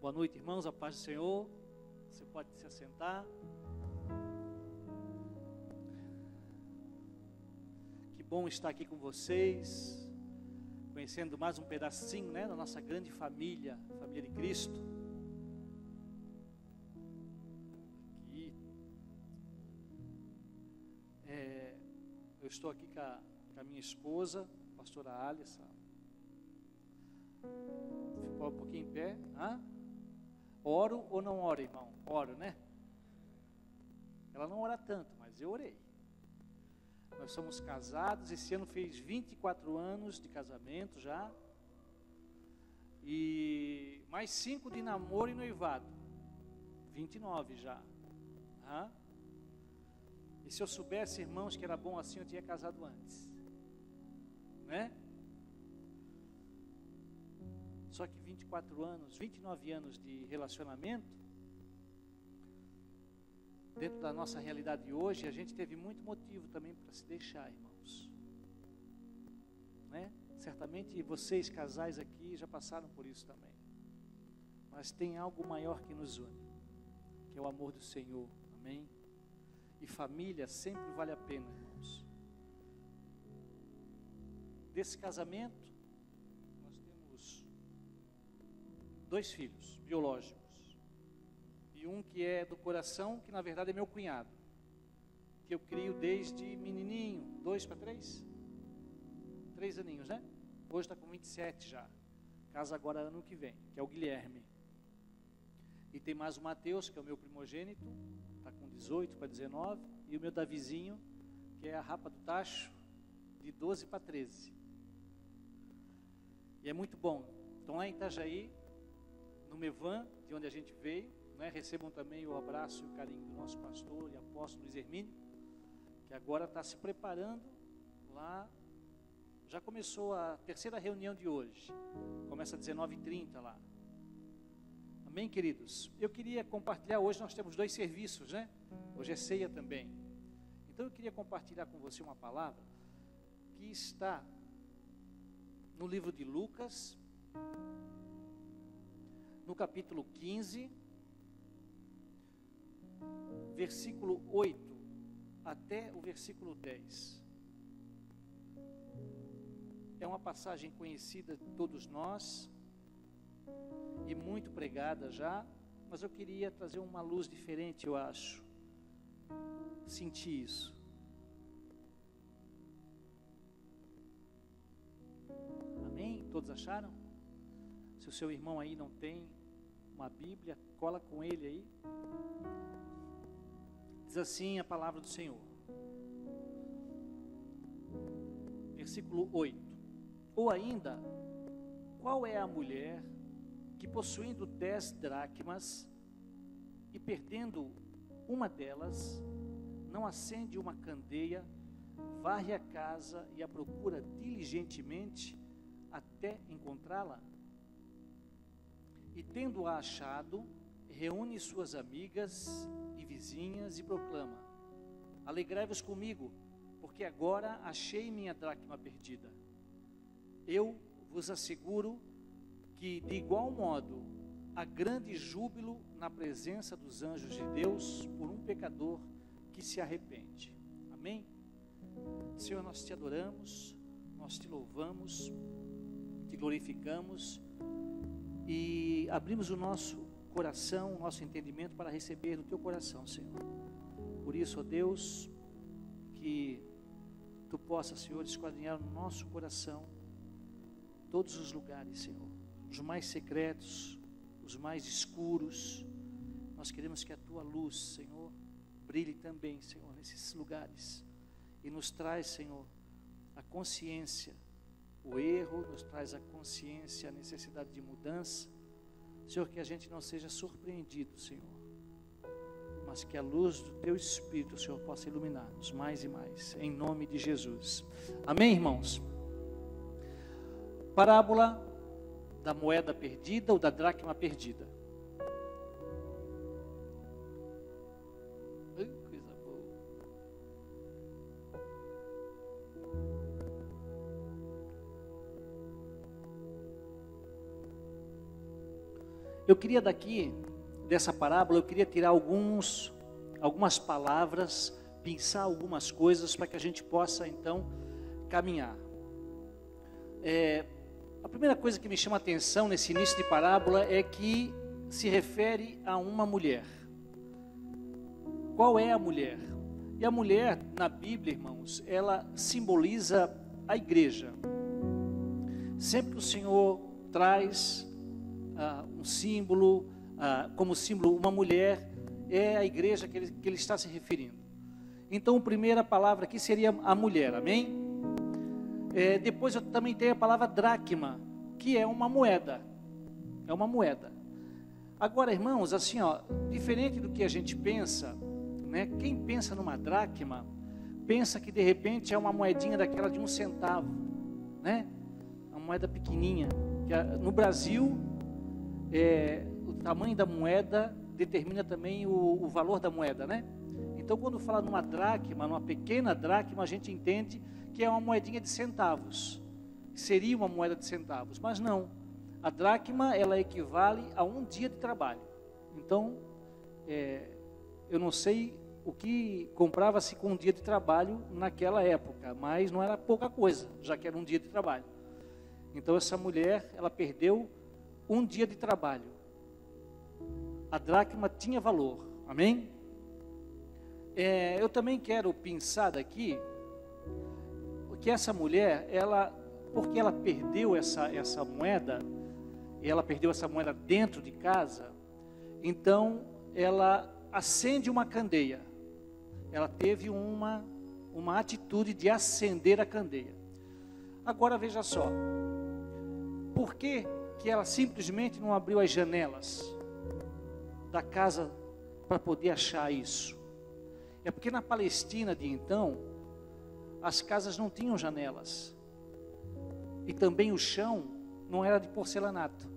Boa noite, irmãos, a paz do Senhor. Você pode se assentar. Que bom estar aqui com vocês, conhecendo mais um pedacinho, da nossa grande família, família de Cristo. Aqui. Eu estou aqui com a minha esposa, a pastora Alissa. Ficou um pouquinho em pé. Oro ou não oro, irmão? Oro, né? Ela não ora tanto, mas eu orei. Nós somos casados, esse ano fez 24 anos de casamento já. E mais 5 de namoro e noivado. 29 já. E se eu soubesse, irmãos, que era bom assim, eu tinha casado antes. Né? Só que 24 anos, 29 anos de relacionamento, dentro da nossa realidade de hoje, a gente teve muito motivo também para se deixar, irmãos. Né? Certamente vocês, casais aqui, já passaram por isso também. Mas tem algo maior que nos une, que é o amor do Senhor, amém? E família sempre vale a pena, irmãos. Desse casamento, 2 filhos biológicos, e um que é do coração, que na verdade é meu cunhado, que eu crio desde menininho, 2 para 3 aninhos, né? Hoje está com 27 já, casa agora ano que vem, que é o Guilherme. E tem mais o Mateus, que é o meu primogênito, está com 18 para 19, e o meu Davizinho, que é a rapa do tacho, de 12 para 13. E é muito bom. Então lá em Itajaí, no Mevan, de onde a gente veio, recebam também o abraço e o carinho do nosso pastor e apóstolo Luiz Hermínio, que agora está se preparando lá. Já começou a terceira reunião de hoje, começa às 19h30 lá. Amém, queridos? Eu queria compartilhar, hoje nós temos 2 serviços, Hoje é ceia também. Então eu queria compartilhar com você uma palavra que está no livro de Lucas, no capítulo 15, versículo 8 até o versículo 10. É uma passagem conhecida de todos nós e muito pregada já, mas eu queria trazer uma luz diferente, eu acho. Senti isso. Amém? Todos acharam? Se o seu irmão aí não tem uma Bíblia, cola com ele aí. Diz assim a palavra do Senhor. Versículo 8. Ou ainda, qual é a mulher que, possuindo 10 dracmas e perdendo uma delas, não acende uma candeia, varre a casa e a procura diligentemente até encontrá-la? E tendo-a achado, reúne suas amigas e vizinhas e proclama: alegrai-vos comigo, porque agora achei minha dracma perdida. Eu vos asseguro que, de igual modo, há grande júbilo na presença dos anjos de Deus por um pecador que se arrepende. Amém? Senhor, nós te adoramos, nós te louvamos, te glorificamos e abrimos o nosso coração, o nosso entendimento para receber do teu coração, Senhor. Por isso, ó Deus, que tu possas, Senhor, esquadrinhar no nosso coração todos os lugares, Senhor, os mais secretos, os mais escuros. Nós queremos que a tua luz, Senhor, brilhe também, Senhor, nesses lugares e nos traz, Senhor, a consciência, o erro, nos traz a consciência, a necessidade de mudança. Senhor, que a gente não seja surpreendido, Senhor, mas que a luz do teu Espírito, Senhor, possa iluminar-nos mais e mais, em nome de Jesus. Amém, irmãos? Parábola da moeda perdida ou da dracma perdida. Coisa boa. eu queria dessa parábola, eu queria tirar algumas palavras, pensar algumas coisas para que a gente possa então caminhar. A primeira coisa que me chama a atenção nesse início de parábola é que se refere a uma mulher. Qual é a mulher? E a mulher na Bíblia, irmãos, ela simboliza a igreja. Sempre que o Senhor traz um símbolo, como símbolo uma mulher, é a igreja que ele está se referindo. Então a primeira palavra aqui seria a mulher, amém? Depois eu também tenho a palavra dracma, que é uma moeda. É uma moeda. Agora, irmãos, assim, ó, diferente do que a gente pensa, né? Quem pensa numa dracma, pensa que de repente é uma moedinha daquela de 1 centavo, né? Uma moeda pequenininha. No Brasil, o tamanho da moeda determina também o valor da moeda, né? Então, quando fala numa dracma, numa pequena dracma, a gente entende que é uma moedinha de centavos, que seria uma moeda de centavos, mas não. A dracma, ela equivale a 1 dia de trabalho. Então, eu não sei o que comprava-se com 1 dia de trabalho naquela época, mas não era pouca coisa, já que era 1 dia de trabalho. Então, essa mulher, ela perdeu 1 dia de trabalho. A dracma tinha valor, amém? Eu também quero pensar daqui que essa mulher, porque ela perdeu essa moeda, e ela perdeu essa moeda dentro de casa, então ela acende uma candeia. Ela teve uma atitude de acender a candeia. Agora veja só, por que ela simplesmente não abriu as janelas da casa para poder achar isso? É porque na Palestina de então, as casas não tinham janelas. E também o chão não era de porcelanato,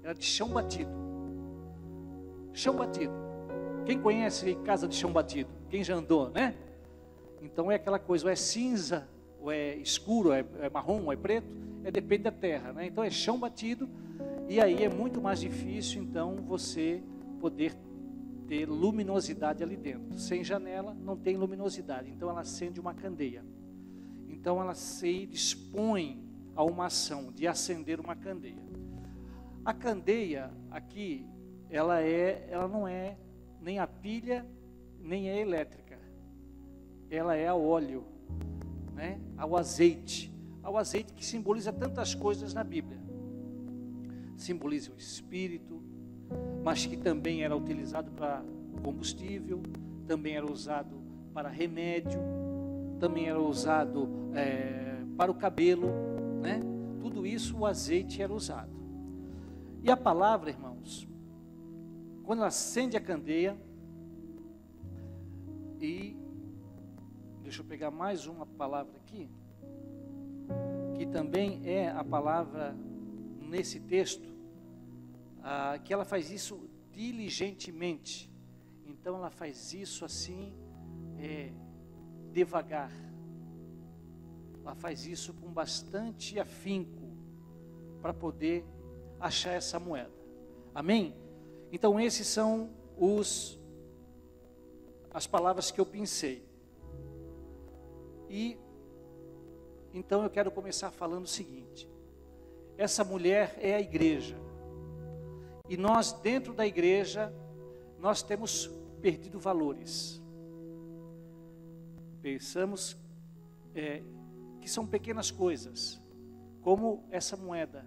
era de chão batido. Chão batido. Quem conhece casa de chão batido? Quem já andou, né? Então é aquela coisa, ou é cinza, ou é escuro, é marrom, ou é preto, depende da terra, né? Então é chão batido, e aí é muito mais difícil, então, você poder ter luminosidade ali dentro. Sem janela, não tem luminosidade, então ela acende uma candeia. Então ela se dispõe a uma ação de acender uma candeia. A candeia aqui, ela não é nem a pilha, nem é elétrica. Ela é a óleo, né? Ao azeite. Ao azeite que simboliza tantas coisas na Bíblia. Simboliza o Espírito, mas que também era utilizado para combustível, também era usado para remédio, também era usado para o cabelo, né? Tudo isso o azeite era usado. E a palavra, irmãos, quando ela acende a candeia, e deixa eu pegar mais uma palavra aqui, que também é a palavra nesse texto, que ela faz isso diligentemente. Então ela faz isso assim, devagar. Ela faz isso com bastante afinco para poder achar essa moeda. Amém? Então esses são as palavras que eu pensei. E então eu quero começar falando o seguinte: essa mulher é a igreja. E nós, dentro da igreja, nós temos perdido valores. Pensamos que são pequenas coisas, como essa moeda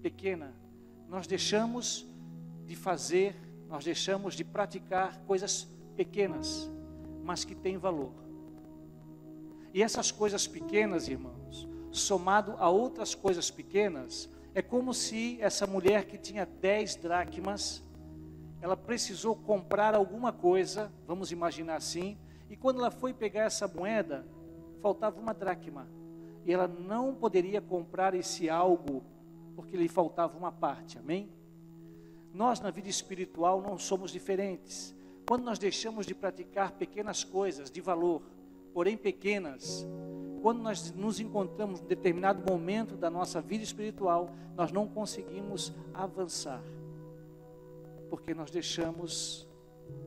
pequena. Nós deixamos de fazer, nós deixamos de praticar coisas pequenas, mas que têm valor. E essas coisas pequenas, irmãos, somado a outras coisas pequenas, é como se essa mulher que tinha 10 dracmas, ela precisou comprar alguma coisa, vamos imaginar assim, e quando ela foi pegar essa moeda, faltava uma dracma. E ela não poderia comprar esse algo, porque lhe faltava uma parte, amém? Nós na vida espiritual não somos diferentes. Quando nós deixamos de praticar pequenas coisas de valor, porém pequenas, quando nós nos encontramos em determinado momento da nossa vida espiritual, nós não conseguimos avançar. porque nós deixamos,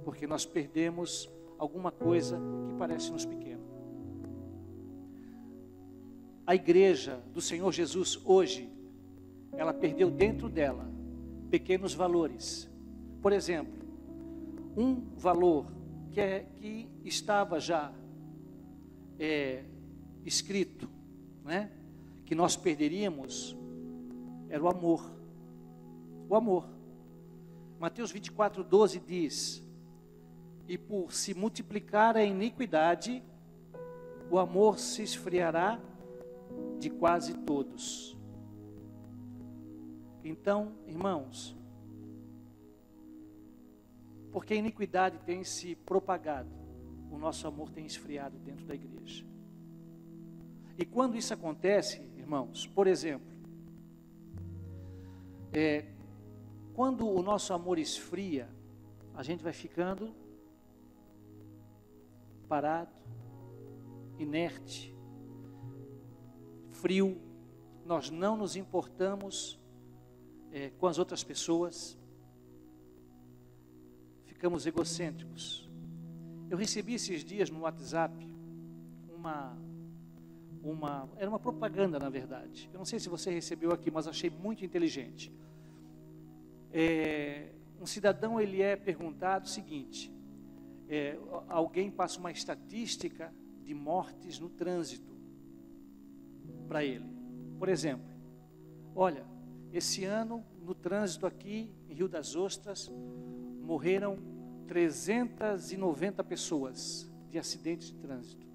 porque nós perdemos alguma coisa que parece-nos pequena. A igreja do Senhor Jesus hoje, ela perdeu dentro dela pequenos valores. Por exemplo, um valor que estava já escrito, né, que nós perderíamos, era o amor. O amor. Mateus 24:12 diz: e por se multiplicar a iniquidade, o amor se esfriará de quase todos. Então, irmãos, porque a iniquidade tem se propagado, o nosso amor tem esfriado dentro da igreja. E quando isso acontece, irmãos, por exemplo, quando o nosso amor esfria, a gente vai ficando parado, inerte, frio, nós não nos importamos com as outras pessoas, ficamos egocêntricos. Eu recebi esses dias no WhatsApp era uma propaganda, na verdade. Eu não sei se você recebeu aqui, mas achei muito inteligente. Um cidadão, ele é perguntado o seguinte: alguém passa uma estatística de mortes no trânsito para ele. Por exemplo, olha, esse ano no trânsito aqui em Rio das Ostras morreram 390 pessoas de acidentes de trânsito.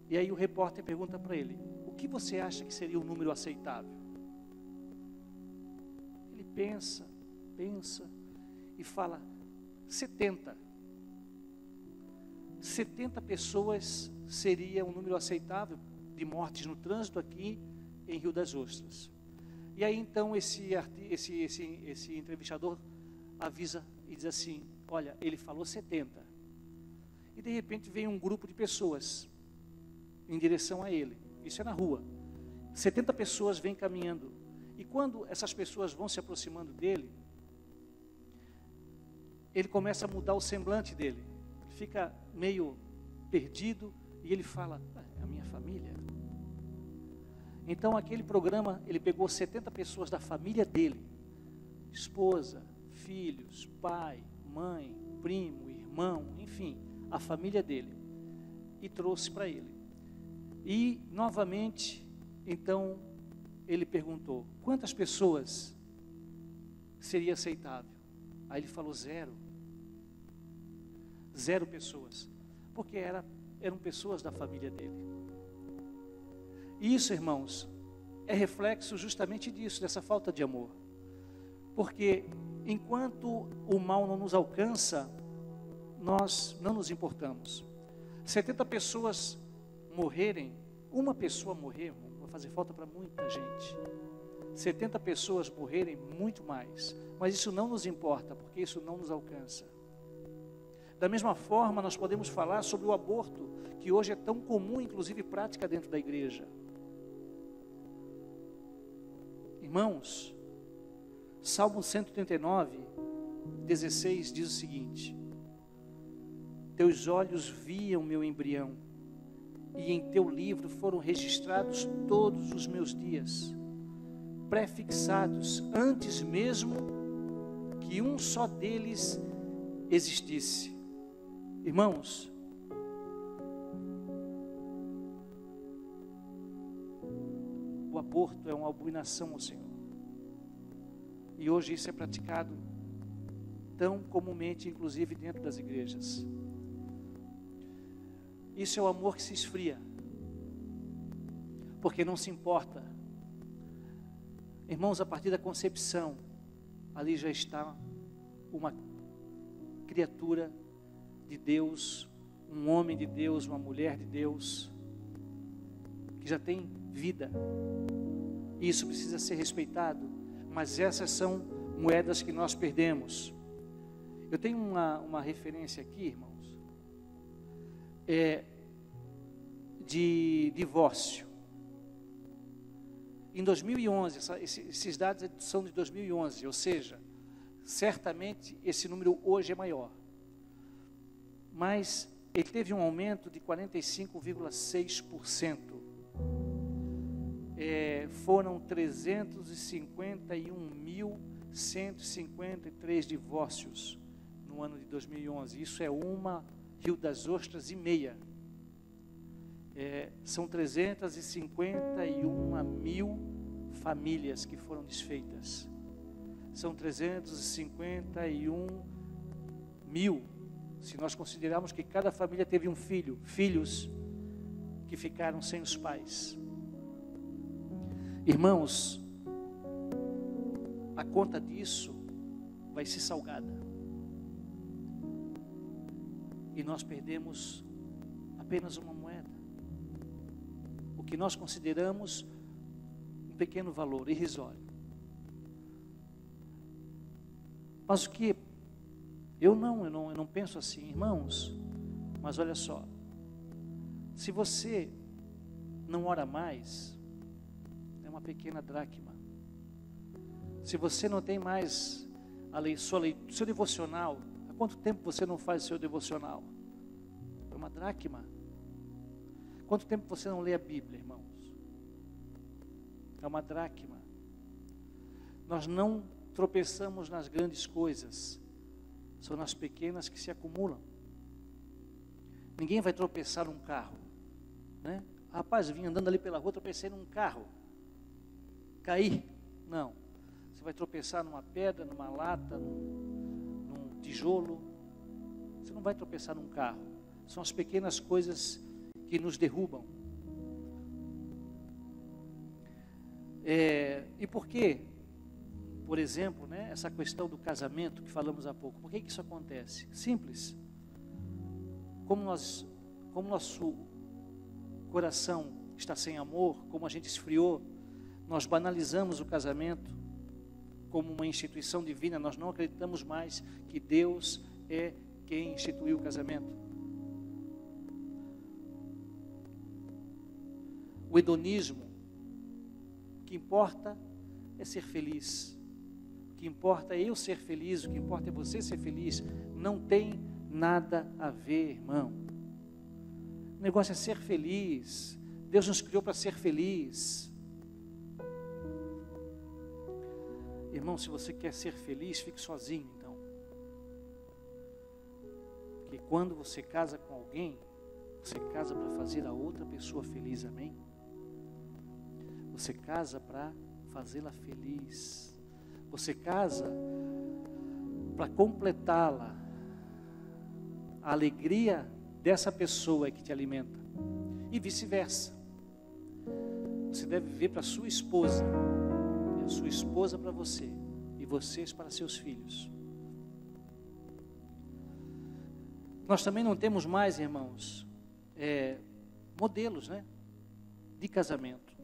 E aí o repórter pergunta para ele: o que você acha que seria um número aceitável? Ele pensa e fala: 70. 70 pessoas seria um número aceitável de mortes no trânsito aqui em Rio das Ostras. E aí então esse entrevistador avisa e diz assim: olha, ele falou 70. E de repente vem um grupo de pessoas em direção a ele. Isso é na rua. 70 pessoas vêm caminhando. E quando essas pessoas vão se aproximando dele, ele começa a mudar o semblante dele. Ele fica meio perdido e ele fala: é a minha família. Então aquele programa, ele pegou 70 pessoas da família dele, esposa, filhos, pai, mãe, primo, irmão, enfim, a família dele, e trouxe para ele. E novamente, então, ele perguntou: quantas pessoas seria aceitável? Aí ele falou: 0. 0 pessoas, porque eram pessoas da família dele. E isso, irmãos, é reflexo justamente disso, dessa falta de amor. Porque enquanto o mal não nos alcança, nós não nos importamos. 70 pessoas morrerem, uma pessoa morrer, vai fazer falta para muita gente. 70 pessoas morrerem, muito mais. Mas isso não nos importa, porque isso não nos alcança. Da mesma forma, nós podemos falar sobre o aborto, que hoje é tão comum, inclusive prática dentro da igreja. Irmãos, Salmo 139, 16 diz o seguinte: teus olhos viam meu embrião, e em teu livro foram registrados todos os meus dias, prefixados antes mesmo que um só deles existisse. Irmãos, o aborto é uma abominação ao Senhor. E hoje isso é praticado tão comumente, inclusive dentro das igrejas. Isso é o amor que se esfria, porque não se importa. Irmãos, a partir da concepção, ali já está uma criatura de Deus, um homem de Deus, uma mulher de Deus, que já tem vida. E isso precisa ser respeitado, mas essas são moedas que nós perdemos. Eu tenho uma referência aqui, irmãos, de divórcio. Em 2011, esses dados são de 2011, ou seja, certamente esse número hoje é maior. Mas ele teve um aumento de 45,6%. Foram 351.153 divórcios no ano de 2011. Isso é uma Rio das Ostras e meia. São 351 mil famílias que foram desfeitas. São 351 mil, se nós considerarmos que cada família teve um filho, filhos que ficaram sem os pais. Irmãos, a conta disso vai ser salgada. E nós perdemos apenas uma moeda. O que nós consideramos um pequeno valor, irrisório. Mas o que eu não penso assim, irmãos. Mas olha só, se você não ora mais, é uma pequena dracma. Se você não tem mais seu devocional, há quanto tempo você não faz seu devocional? É uma dracma. Quanto tempo você não lê a Bíblia, irmãos? É uma dracma. Nós não tropeçamos nas grandes coisas, são nas pequenas que se acumulam. Ninguém vai tropeçar num carro, né? Rapaz, eu vim andando ali pela rua, tropecei num carro, caí. Não, você vai tropeçar numa pedra, numa lata, num tijolo. Você não vai tropeçar num carro. São as pequenas coisas que nos derrubam. E por quê? Por exemplo, né, essa questão do casamento que falamos há pouco. Por que isso acontece? Simples. Como nosso coração está sem amor, como a gente esfriou, nós banalizamos o casamento como uma instituição divina. Nós não acreditamos mais que Deus é quem instituiu o casamento. O hedonismo, o que importa é ser feliz. O que importa é eu ser feliz, o que importa é você ser feliz. Não tem nada a ver, irmão. O negócio é ser feliz. Deus nos criou para ser feliz. Irmão, se você quer ser feliz, fique sozinho, então. Porque quando você casa com alguém, você casa para fazer a outra pessoa feliz, amém? Você casa para fazê-la feliz. Você casa para completá-la. A alegria dessa pessoa é que te alimenta. E vice-versa. Você deve viver para a sua esposa. E a sua esposa para você. E vocês para seus filhos. Nós também não temos mais, irmãos, modelos, né, de casamento.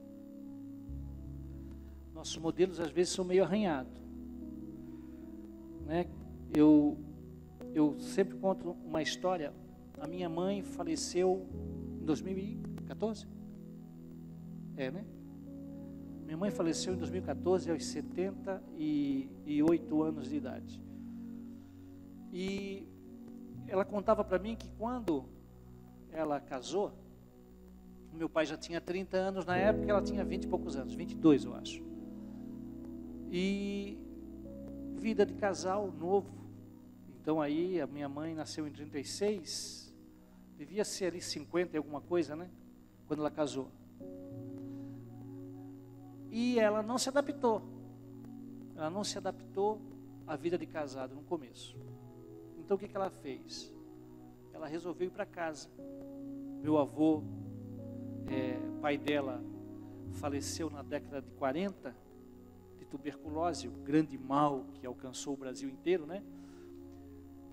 Nossos modelos às vezes são meio arranhados, né? Eu sempre conto uma história. A minha mãe faleceu em 2014, né? Minha mãe faleceu em 2014 aos 78 anos de idade. E ela contava para mim que quando ela casou, o meu pai já tinha 30 anos na época, ela tinha 20 e poucos anos, 22 eu acho. E vida de casal novo. Então aí a minha mãe nasceu em 36, devia ser ali 50 e alguma coisa, né? Quando ela casou. E ela não se adaptou. Ela não se adaptou à vida de casado no começo. Então o que ela fez? Ela resolveu ir para casa. Meu avô, pai dela, faleceu na década de 40, de tuberculose, o grande mal que alcançou o Brasil inteiro, né?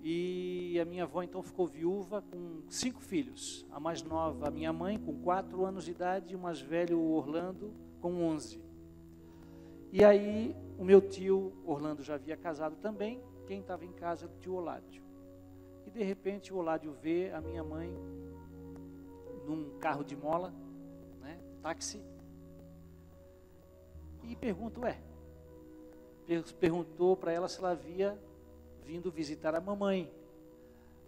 E a minha avó então ficou viúva com 5 filhos. A mais nova, a minha mãe, com 4 anos de idade, e o mais velho, o Orlando, com 11. E aí, o meu tio, Orlando, já havia casado também. Quem estava em casa era o tio Oládio. E de repente, o Oládio vê a minha mãe num carro de mola, né, táxi, e pergunta, perguntou para ela se ela havia vindo visitar a mamãe.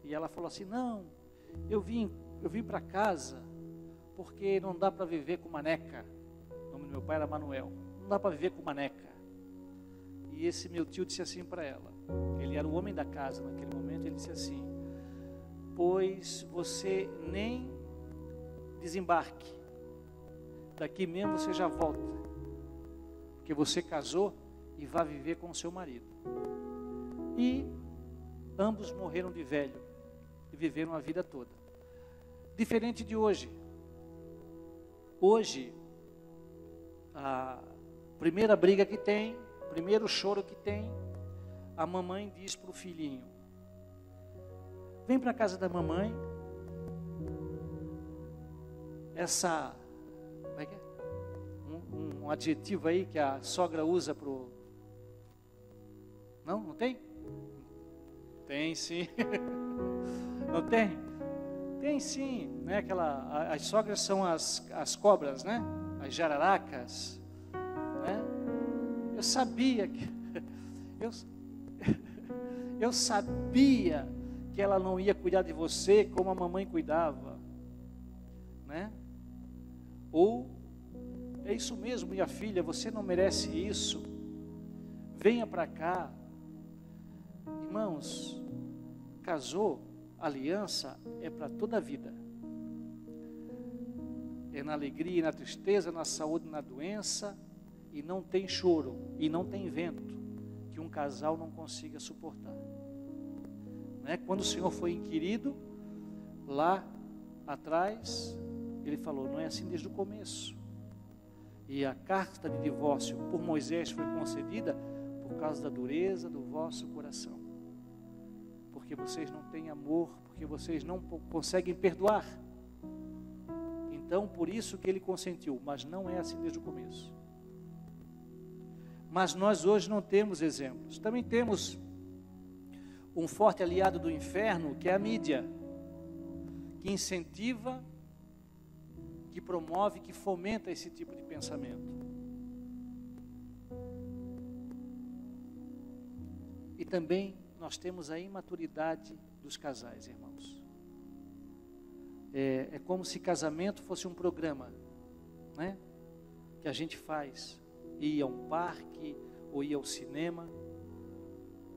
E ela falou assim: não, eu vim para casa porque não dá para viver com maneca. O nome do meu pai era Manuel. Não dá para viver com maneca. E esse meu tio disse assim para ela, ele era o homem da casa naquele momento, ele disse assim: pois você nem desembarque, daqui mesmo você já volta, porque você casou e vai viver com o seu marido. E ambos morreram de velho e viveram a vida toda. Diferente de hoje. Hoje, a primeira briga que tem, o primeiro choro que tem, a mamãe diz para o filhinho: vem para a casa da mamãe. Como é que é? Um adjetivo aí que a sogra usa para o... Não tem? Tem sim. Não tem? Tem sim, né? As sogras são as cobras, né? As jararacas, né? Eu sabia que eu sabia que ela não ia cuidar de você como a mamãe cuidava, né? Ou é isso mesmo, minha filha, você não merece isso. Venha para cá. Irmãos, casou, aliança é para toda a vida. É na alegria e na tristeza, na saúde e na doença, e não tem choro, e não tem vento que um casal não consiga suportar. Né? Quando o Senhor foi inquirido, lá atrás, Ele falou: não é assim desde o começo. E a carta de divórcio por Moisés foi concedida por causa da dureza do vosso coração. Porque vocês não têm amor, porque vocês não conseguem perdoar. Então, por isso que Ele consentiu, mas não é assim desde o começo. Mas nós hoje não temos exemplos. Também temos um forte aliado do inferno, que é a mídia, que incentiva, que promove, que fomenta esse tipo de pensamento. E também nós temos a imaturidade dos casais, irmãos. É como se casamento fosse um programa, né? Que a gente faz, ir a um parque ou ir ao cinema.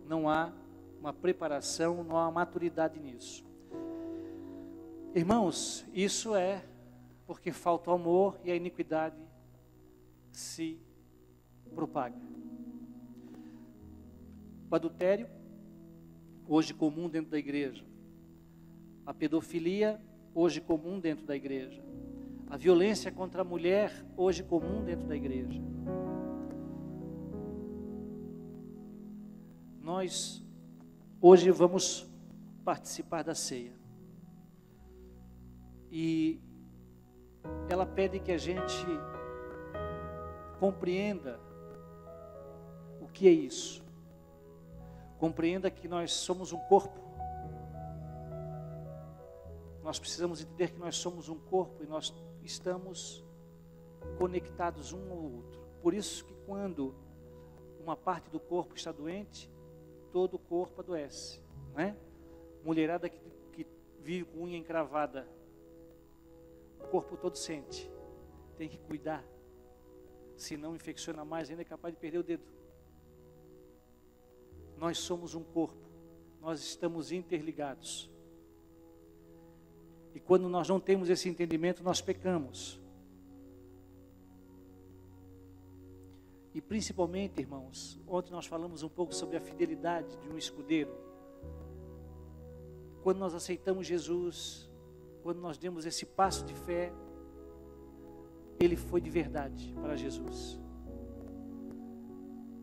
Não há uma preparação, não há maturidade nisso. Irmãos, isso é porque falta o amor e a iniquidade se propaga. O adultério, hoje comum dentro da igreja. A pedofilia, hoje comum dentro da igreja. A violência contra a mulher, hoje comum dentro da igreja. Nós hoje vamos participar da ceia. E ela pede que a gente compreenda o que é isso. Compreenda que nós somos um corpo. Nós precisamos entender que nós somos um corpo e nós estamos conectados um ao outro. Por isso que quando uma parte do corpo está doente, todo o corpo adoece, né? Mulherada que vive com unha encravada, o corpo todo sente, tem que cuidar, senão infecciona mais, ainda é capaz de perder o dedo. Nós somos um corpo, nós estamos interligados. E quando nós não temos esse entendimento, nós pecamos. E principalmente, irmãos, ontem nós falamos um pouco sobre a fidelidade de um escudeiro. Quando nós aceitamos Jesus, quando nós demos esse passo de fé, ele foi de verdade para Jesus.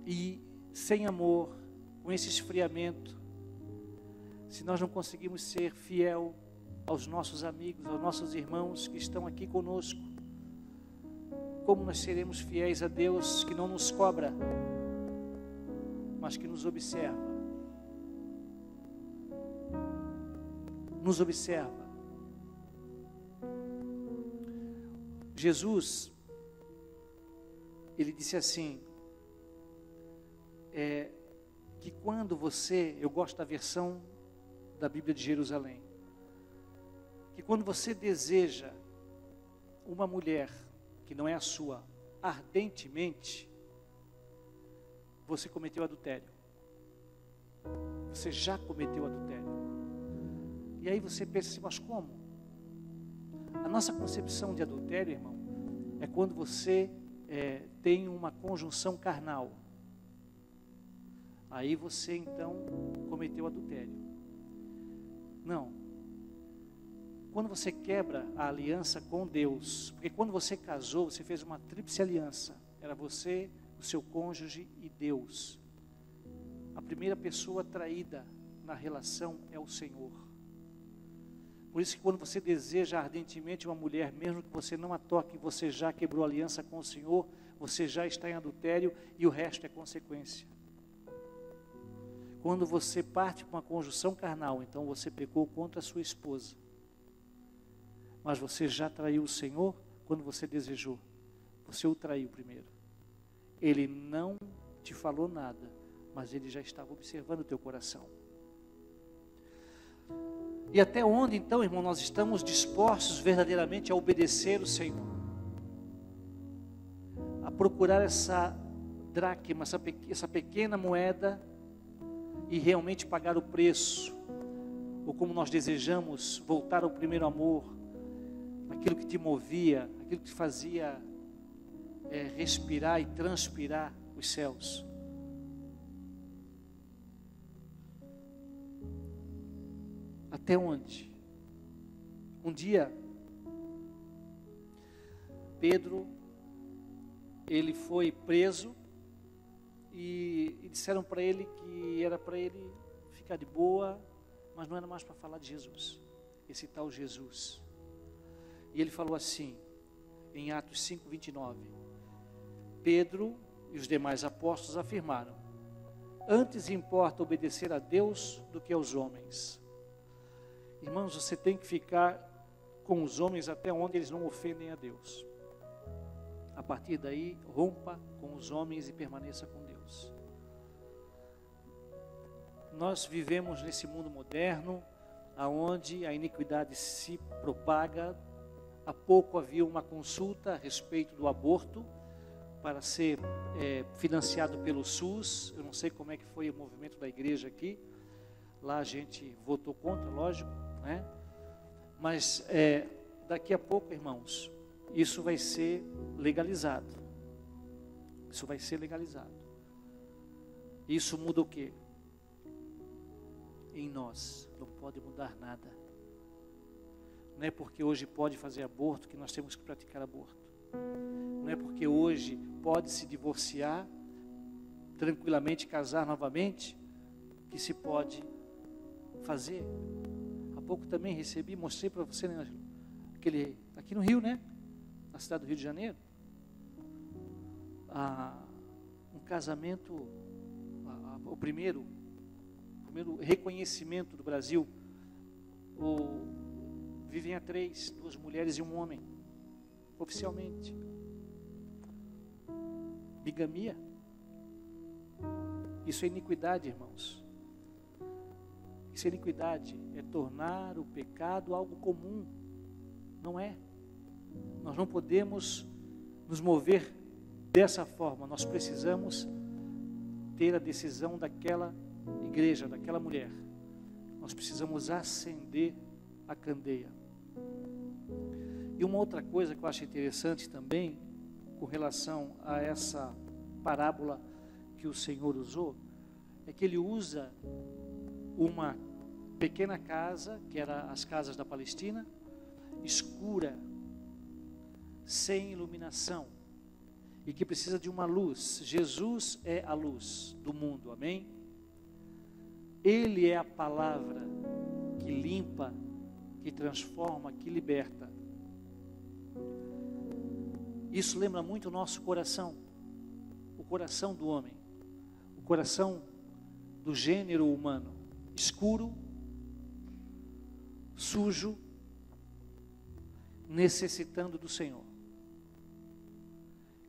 E sem amor, com esse esfriamento, se nós não conseguimos ser fiel aos nossos amigos, aos nossos irmãos que estão aqui conosco, como nós seremos fiéis a Deus que não nos cobra, mas que nos observa? Nos observa. Jesus, ele disse assim: que quando você, eu gosto da versão da Bíblia de Jerusalém, que quando você deseja uma mulher que não é a sua ardentemente, você cometeu adultério. Você já cometeu adultério. E aí você pensa assim, mas como? A nossa concepção de adultério, irmão, é quando você tem uma conjunção carnal. Aí você então cometeu adultério. Não. Quando você quebra a aliança com Deus, porque quando você casou, você fez uma tríplice aliança. Era você, o seu cônjuge e Deus. A primeira pessoa traída na relação é o Senhor. Por isso que quando você deseja ardentemente uma mulher, mesmo que você não a toque, você já quebrou a aliança com o Senhor, você já está em adultério e o resto é consequência. Quando você parte para uma conjunção carnal, então você pecou contra a sua esposa. Mas você já traiu o Senhor quando você desejou. Você o traiu primeiro. Ele não te falou nada, mas ele já estava observando o teu coração. E até onde então, irmão, nós estamos dispostos verdadeiramente a obedecer o Senhor? A procurar essa dracma, essa pequena moeda e realmente pagar o preço? Ou como nós desejamos voltar ao primeiro amor, aquilo que te movia, aquilo que te fazia respirar e transpirar os céus. Até onde? Um dia, Pedro, ele foi preso e disseram para ele que era para ele ficar de boa, mas não era mais para falar de Jesus, esse tal Jesus. E ele falou assim, em Atos 5:29, Pedro e os demais apóstolos afirmaram: antes importa obedecer a Deus do que aos homens. Irmãos, você tem que ficar com os homens até onde eles não ofendem a Deus. A partir daí, rompa com os homens e permaneça com Deus. Nós vivemos nesse mundo moderno, onde a iniquidade se propaga. Há pouco havia uma consulta a respeito do aborto, para ser financiado pelo SUS. Eu não sei como é que foi o movimento da igreja aqui. Lá a gente votou contra, lógico, né? Mas daqui a pouco, irmãos, isso vai ser legalizado. Isso vai ser legalizado. Isso muda o quê? Em nós. Não pode mudar nada. Não é porque hoje pode fazer aborto que nós temos que praticar aborto. Não é porque hoje pode se divorciar, tranquilamente casar novamente, que se pode fazer. Há pouco também recebi, mostrei para você, né, aqui no Rio, né? Na cidade do Rio de Janeiro. Um casamento, o primeiro reconhecimento do Brasil. Vivem a 3, 2 mulheres e um homem, oficialmente. Bigamia. Isso é iniquidade, irmãos. Isso é iniquidade, é tornar o pecado algo comum. Não é. Nós não podemos nos mover dessa forma. Nós precisamos ter a decisão daquela igreja, daquela mulher. Nós precisamos acender a candeia. E uma outra coisa que eu acho interessante também, com relação a essa parábola que o Senhor usou, é que ele usa uma pequena casa, que era as casas da Palestina, escura, sem iluminação, e que precisa de uma luz. Jesus é a luz do mundo, amém? Ele é a palavra que limpa, que transforma, que liberta. Isso lembra muito o nosso coração, o coração do homem, o coração do gênero humano, escuro, sujo, necessitando do Senhor.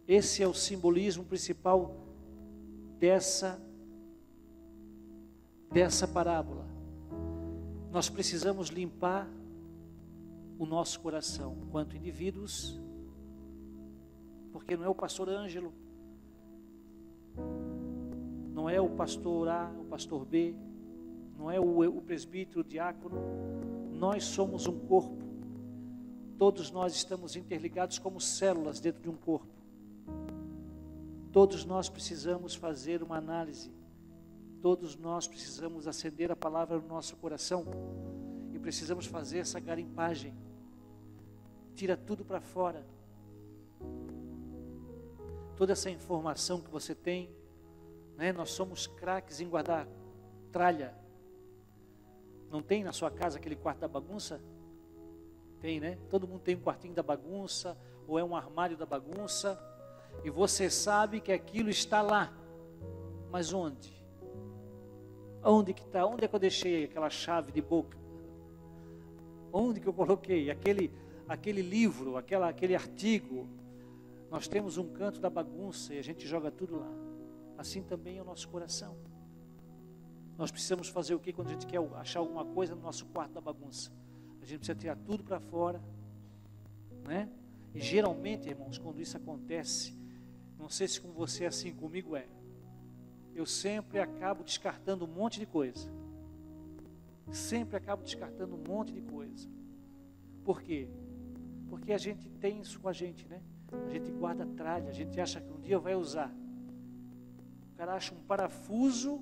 Esse é o simbolismo principal dessa dessa parábola, nós precisamos limpar o nosso coração, enquanto indivíduos, porque não é o pastor Ângelo, não é o pastor A, o pastor B, não é o presbítero, o diácono, nós somos um corpo, todos nós estamos interligados como células dentro de um corpo, todos nós precisamos fazer uma análise, todos nós precisamos acender a palavra no nosso coração, e precisamos fazer essa garimpagem, tira tudo para fora, toda essa informação que você tem, né? Nós somos craques em guardar tralha. Não tem na sua casa aquele quarto da bagunça? Tem, né? Todo mundo tem um quartinho da bagunça, ou é um armário da bagunça, e você sabe que aquilo está lá, mas onde? Onde que está? Onde é que eu deixei aquela chave de boca? Onde que eu coloquei aquele livro, aquele artigo? Nós temos um canto da bagunça e a gente joga tudo lá. Assim também é o nosso coração. Nós precisamos fazer o que quando a gente quer achar alguma coisa no nosso quarto da bagunça? A gente precisa tirar tudo para fora, né? E geralmente, irmãos, quando isso acontece, não sei se com você é assim, comigo é, eu sempre acabo descartando um monte de coisa. Sempre acabo descartando um monte de coisa. Por quê? Porque a gente tem isso com a gente, né? A gente guarda tralha, a gente acha que um dia vai usar. O cara acha um parafuso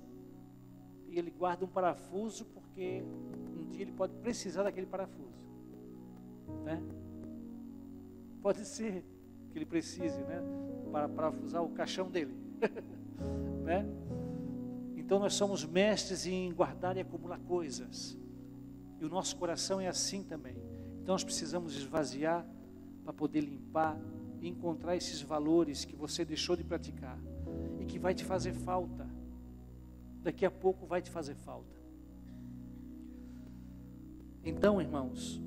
e ele guarda um parafuso porque um dia ele pode precisar daquele parafuso, né? Pode ser que ele precise, né? Para parafusar o caixão dele, né? Então nós somos mestres em guardar e acumular coisas, e o nosso coração é assim também. Então nós precisamos esvaziar para poder limpar e encontrar esses valores que você deixou de praticar e que vai te fazer falta. Daqui a pouco vai te fazer falta. Então, irmãos,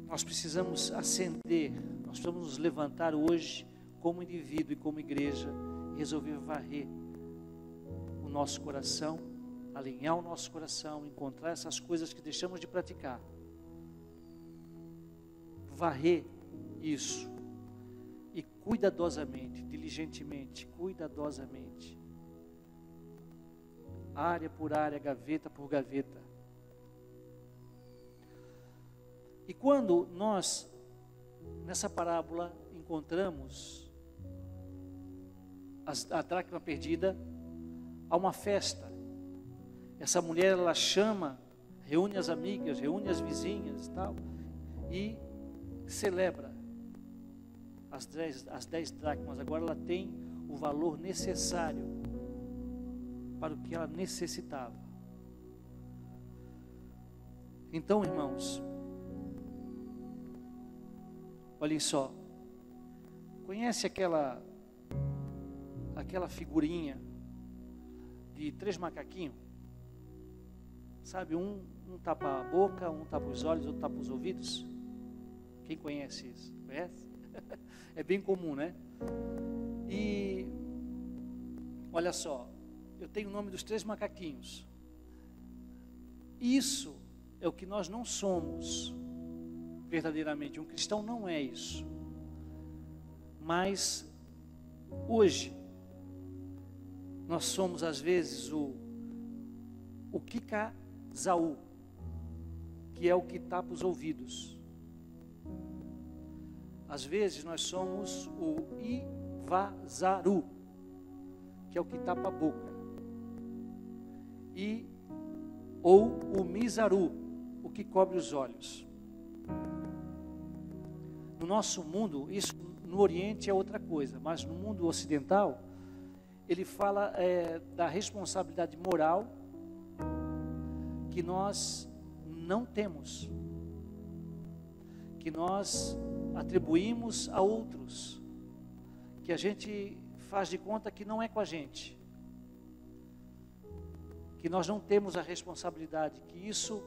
nós precisamos acender, nós precisamos nos levantar hoje como indivíduo e como igreja e resolver varrer o nosso coração, alinhar o nosso coração, encontrar essas coisas que deixamos de praticar, varrer isso e cuidadosamente, diligentemente, cuidadosamente, área por área, gaveta por gaveta. E quando nós, nessa parábola, encontramos a dracma perdida, há uma festa. Essa mulher, ela chama, reúne as amigas, reúne as vizinhas e tal, e celebra as 10 dracmas. Agora ela tem o valor necessário para o que ela necessitava. Então, irmãos, olhem só, conhece aquela figurinha de 3 macaquinhos? Sabe, um tapa a boca, um tapa os olhos, outro tapa os ouvidos. Quem conhece isso? Conhece? É bem comum, né? E olha só, eu tenho o nome dos 3 macaquinhos. Isso é o que nós não somos verdadeiramente. Um cristão não é isso. Mas hoje nós somos às vezes o Kikazaú, que é o que tapa os ouvidos. Às vezes nós somos o Ivazaru, que é o que tapa a boca, ou o Mizaru, o que cobre os olhos. No nosso mundo, isso no Oriente é outra coisa, mas no mundo ocidental, ele fala da responsabilidade moral que nós não temos, que nós atribuímos a outros, que a gente faz de conta que não é com a gente, que nós não temos a responsabilidade, que isso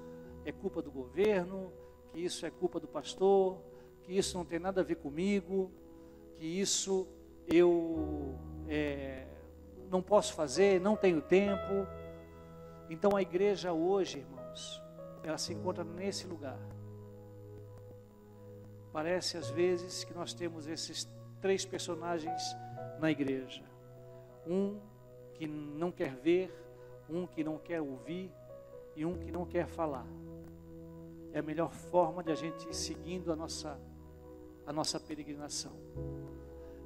é culpa do governo, que isso é culpa do pastor, que isso não tem nada a ver comigo, que isso eu não posso fazer, não tenho tempo. Então a igreja hoje, irmãos, ela se encontra nesse lugar. Parece às vezes que nós temos esses 3 personagens na igreja. Um que não quer ver, um que não quer ouvir e um que não quer falar. É a melhor forma de a gente ir seguindo a nossa peregrinação.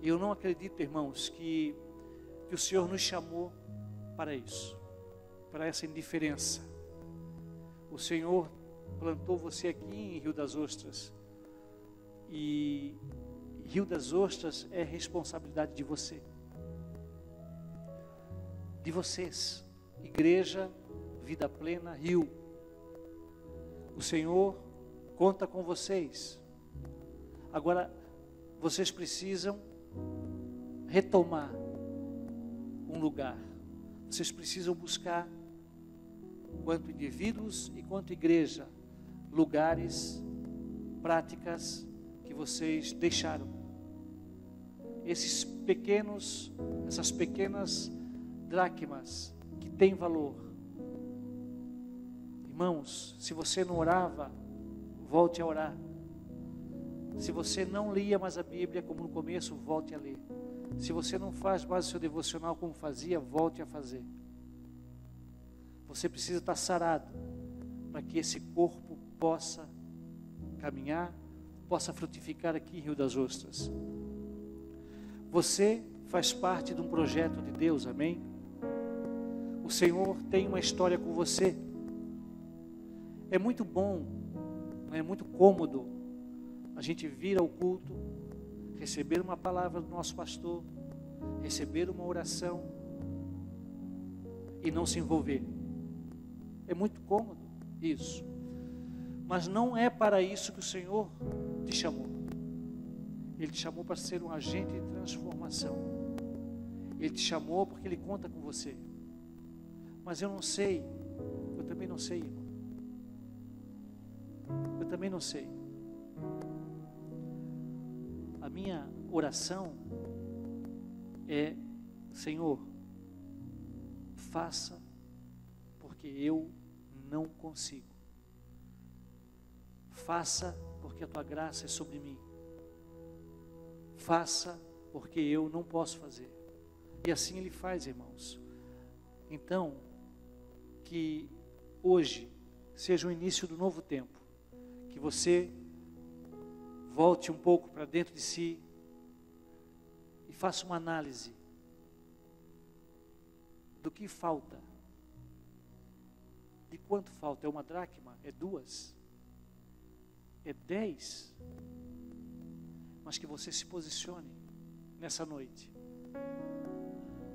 E eu não acredito, irmãos, que o Senhor nos chamou para isso, para essa indiferença. O Senhor plantou você aqui em Rio das Ostras, e Rio das Ostras é responsabilidade de você, de vocês, Igreja Vida Plena Rio. O Senhor conta com vocês. Agora, vocês precisam retomar um lugar. Vocês precisam buscar, quanto indivíduos e quanto igreja, lugares, práticas que vocês deixaram. Essas pequenas dracmas que têm valor. Irmãos, se você não orava, volte a orar. Se você não lia mais a Bíblia como no começo, volte a ler. Se você não faz mais o seu devocional como fazia, volte a fazer. Você precisa estar sarado para que esse corpo possa caminhar, possa frutificar aqui em Rio das Ostras. Você faz parte de um projeto de Deus, amém? O Senhor tem uma história com você. É muito bom, é muito cômodo a gente vir ao culto, receber uma palavra do nosso pastor, receber uma oração e não se envolver. É muito cômodo isso. Mas não é para isso que o Senhor te chamou. Ele te chamou para ser um agente de transformação. Ele te chamou porque Ele conta com você. Mas eu não sei, eu também não sei, irmão. Eu também não sei. A minha oração é: Senhor, faça, porque eu não consigo. Faça, porque a Tua graça é sobre mim. Faça, porque eu não posso fazer. E assim Ele faz, irmãos. Então, que hoje seja o início do novo tempo. Que você volte um pouco para dentro de si e faça uma análise do que falta. De quanto falta? É uma dracma? É 2? É 10? Mas que você se posicione nessa noite,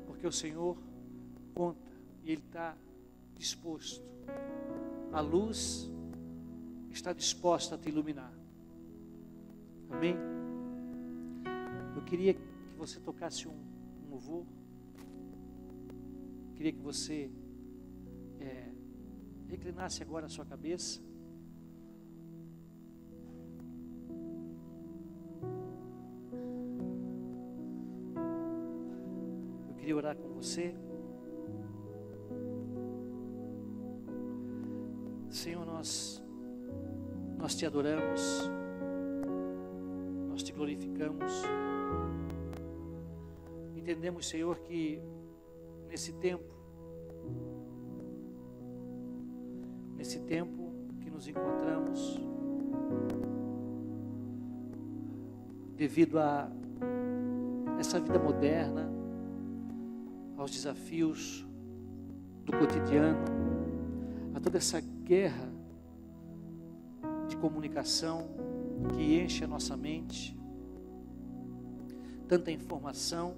porque o Senhor conta e Ele está disposto. A luz está disposta a te iluminar. Amém? Eu queria que você tocasse um louvor. Queria que você reclinasse agora a sua cabeça. Eu queria orar com você. Senhor, nós te adoramos, nós te glorificamos. Entendemos, Senhor, que nesse tempo que nos encontramos, devido a essa vida moderna, aos desafios do cotidiano, a toda essa guerra de comunicação que enche a nossa mente, tanta informação,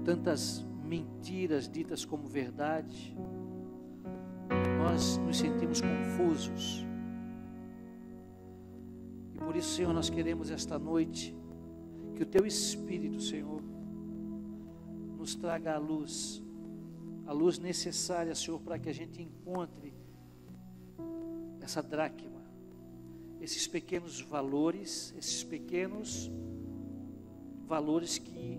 tantas mentiras ditas como verdade, nós nos sentimos confusos. E por isso, Senhor, nós queremos esta noite que o Teu Espírito, Senhor, nos traga a luz necessária, Senhor, para que a gente encontre essa dracma, esses pequenos valores que,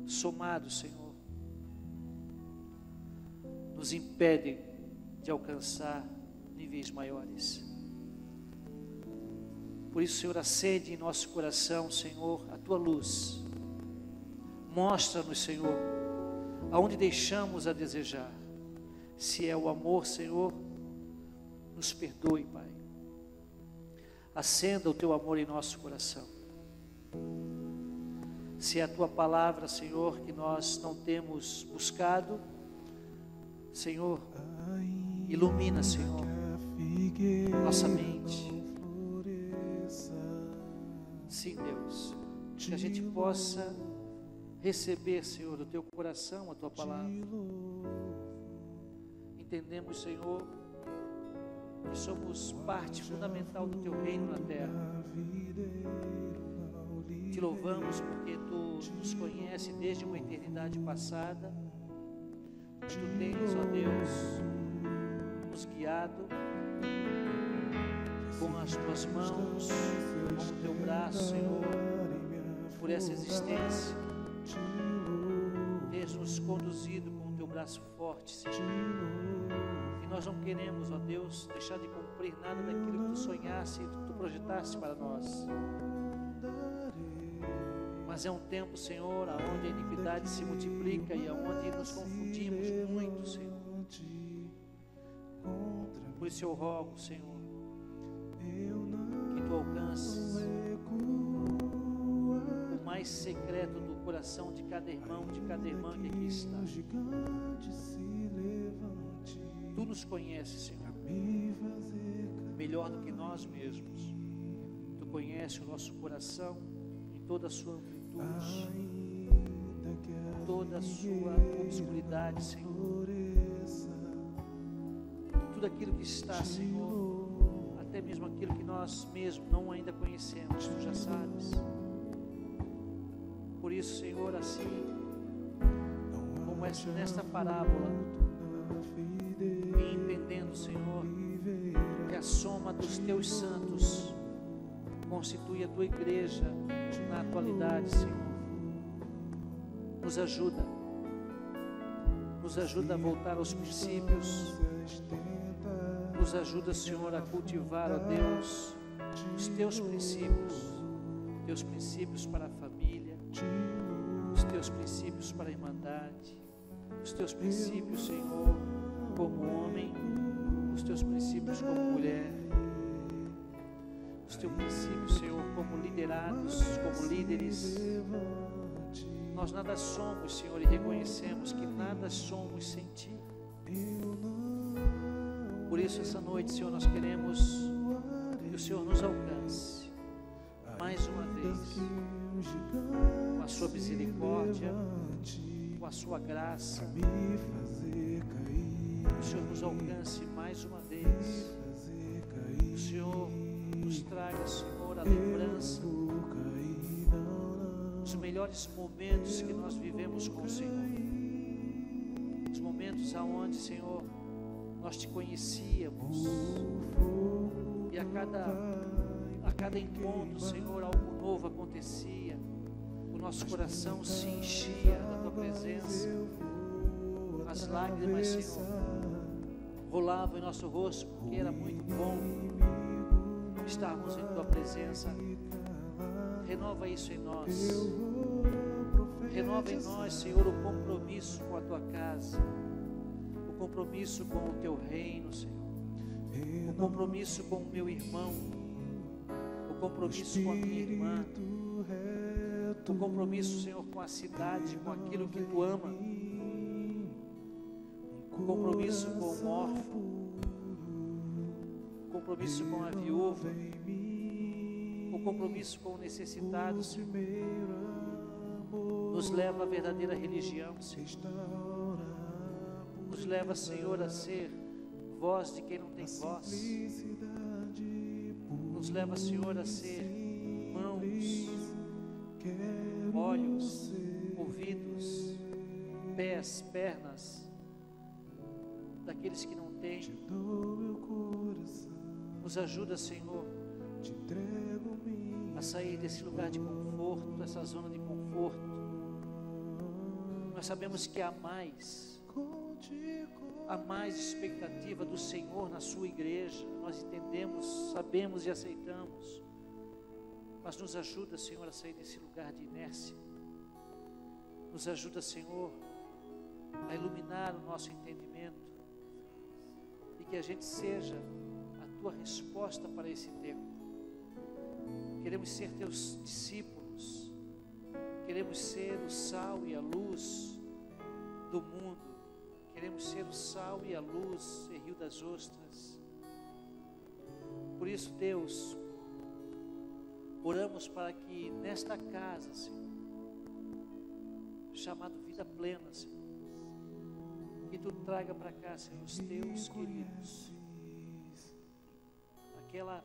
somados, Senhor, nos impedem de alcançar níveis maiores. Por isso, Senhor, acende em nosso coração, Senhor, a Tua luz. Mostra-nos, Senhor, aonde deixamos a desejar. Se é o amor, Senhor, nos perdoe, Pai. Acenda o Teu amor em nosso coração. Se é a Tua palavra, Senhor, que nós não temos buscado, Senhor, ilumina, Senhor, nossa mente. Sim, Deus, que a gente possa receber, Senhor, do Teu coração a Tua palavra. Entendemos, Senhor, que somos parte fundamental do Teu reino na terra. Te louvamos porque Tu nos conhece desde uma eternidade passada. Tu tens, ó Deus, nos guiado com as Tuas mãos, com o Teu braço, Senhor, por essa existência. Tens nos conduzido com o Teu braço forte, Senhor. E nós não queremos, ó Deus, deixar de cumprir nada daquilo que Tu sonhaste e que Tu projetaste para nós. Mas é um tempo, Senhor, onde a iniquidade se multiplica e onde nos confundimos muito, Senhor. Por isso eu rogo, Senhor, que Tu alcances o mais secreto do coração de cada irmão, de cada irmã que aqui está. Tu nos conheces, Senhor, melhor do que nós mesmos. Tu conheces o nosso coração em toda a sua amplitude, toda a sua obscuridade, Senhor. Tudo aquilo que está, Senhor, até mesmo aquilo que nós mesmos não ainda conhecemos, Tu já sabes. Por isso, Senhor, assim como nesta parábola, e entendendo, Senhor, que a soma dos Teus santos constitui a Tua igreja na atualidade, Senhor. Nos ajuda a voltar aos princípios. Nos ajuda, Senhor, a cultivar, ó Deus, os Teus princípios para a família, os Teus princípios para a irmandade, os Teus princípios, Senhor, como homem, os Teus princípios como mulher, os Teus princípios, Senhor, como liderados, como líderes. Nós nada somos, Senhor, e reconhecemos que nada somos sem Ti. Por isso, essa noite, Senhor, nós queremos que o Senhor nos alcance mais uma vez com a Sua misericórdia, com a Sua graça. O Senhor nos alcance mais uma vez. O Senhor nos traga, Senhor, a lembrança dos melhores momentos que nós vivemos com o Senhor. Os momentos aonde, Senhor, nós Te conhecíamos. E a cada encontro, Senhor, algo novo acontecia. O nosso coração se enchia da Tua presença. As lágrimas, Senhor, rolavam em nosso rosto, porque era muito bom estarmos em Tua presença. Renova isso em nós. Renova em nós, Senhor, o compromisso com a Tua casa, o compromisso com o Teu reino, Senhor, o compromisso com o meu irmão, o compromisso com a minha irmã, o compromisso, Senhor, com a cidade, com aquilo que Tu ama, o compromisso com o órfão, o compromisso com a viúva, o compromisso com o necessitado, Senhor. Nos leva à verdadeira religião, Senhor. Nos leva, Senhor, a ser voz de quem não tem voz. Nos leva, Senhor, a ser mãos, olhos, ouvidos, pés, pernas daqueles que não têm. Nos ajuda, Senhor, a sair desse lugar de conforto, dessa zona de conforto. Nós sabemos que há mais, há mais expectativa do Senhor na sua igreja. Nós entendemos, sabemos e aceitamos. Mas nos ajuda, Senhor, a sair desse lugar de inércia. Nos ajuda, Senhor, a iluminar o nosso entendimento. E que a gente seja a tua resposta para esse tempo. Queremos ser teus discípulos. Queremos ser o sal e a luz do mundo. Queremos ser o sal e a luz em Rio das Ostras. Por isso, Deus, oramos para que nesta casa, Senhor, chamado Vida Plena, Senhor, que Tu traga para cá, Senhor, os Teus queridos, aquela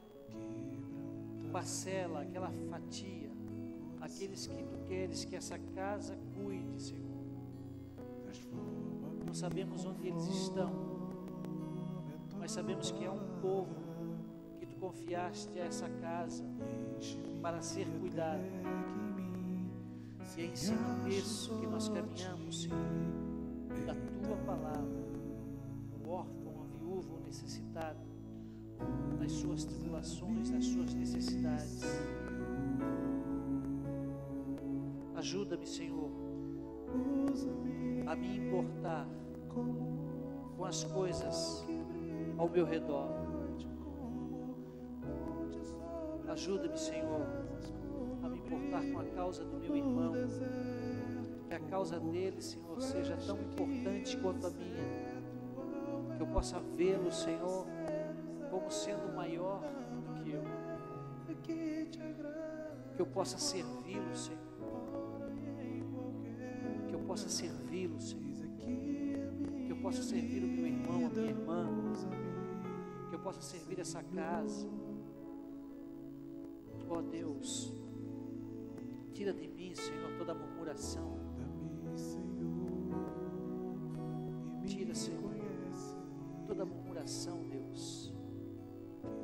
parcela, aquela fatia, aqueles que Tu queres que essa casa cuide, Senhor. Não sabemos onde eles estão, mas sabemos que é um povo que Tu confiaste a essa casa para ser cuidado. E é em cima disso que nós caminhamos, Senhor, da Tua palavra, o órfão, a viúva, o necessitado, nas suas tribulações, nas suas necessidades. Ajuda-me, Senhor, a me importar com as coisas ao meu redor. Ajuda-me, Senhor, a me importar com a causa do meu irmão, que a causa dele, Senhor, seja tão importante quanto a minha, que eu possa vê-lo, Senhor, como sendo maior do que eu, que eu possa servi-lo, Senhor, que eu possa servi-lo, Senhor, que eu possa servir o meu irmão, a minha irmã, que eu possa servir essa casa. Ó Deus, tira de mim, Senhor, toda murmuração. Tira, Senhor, toda murmuração, Deus,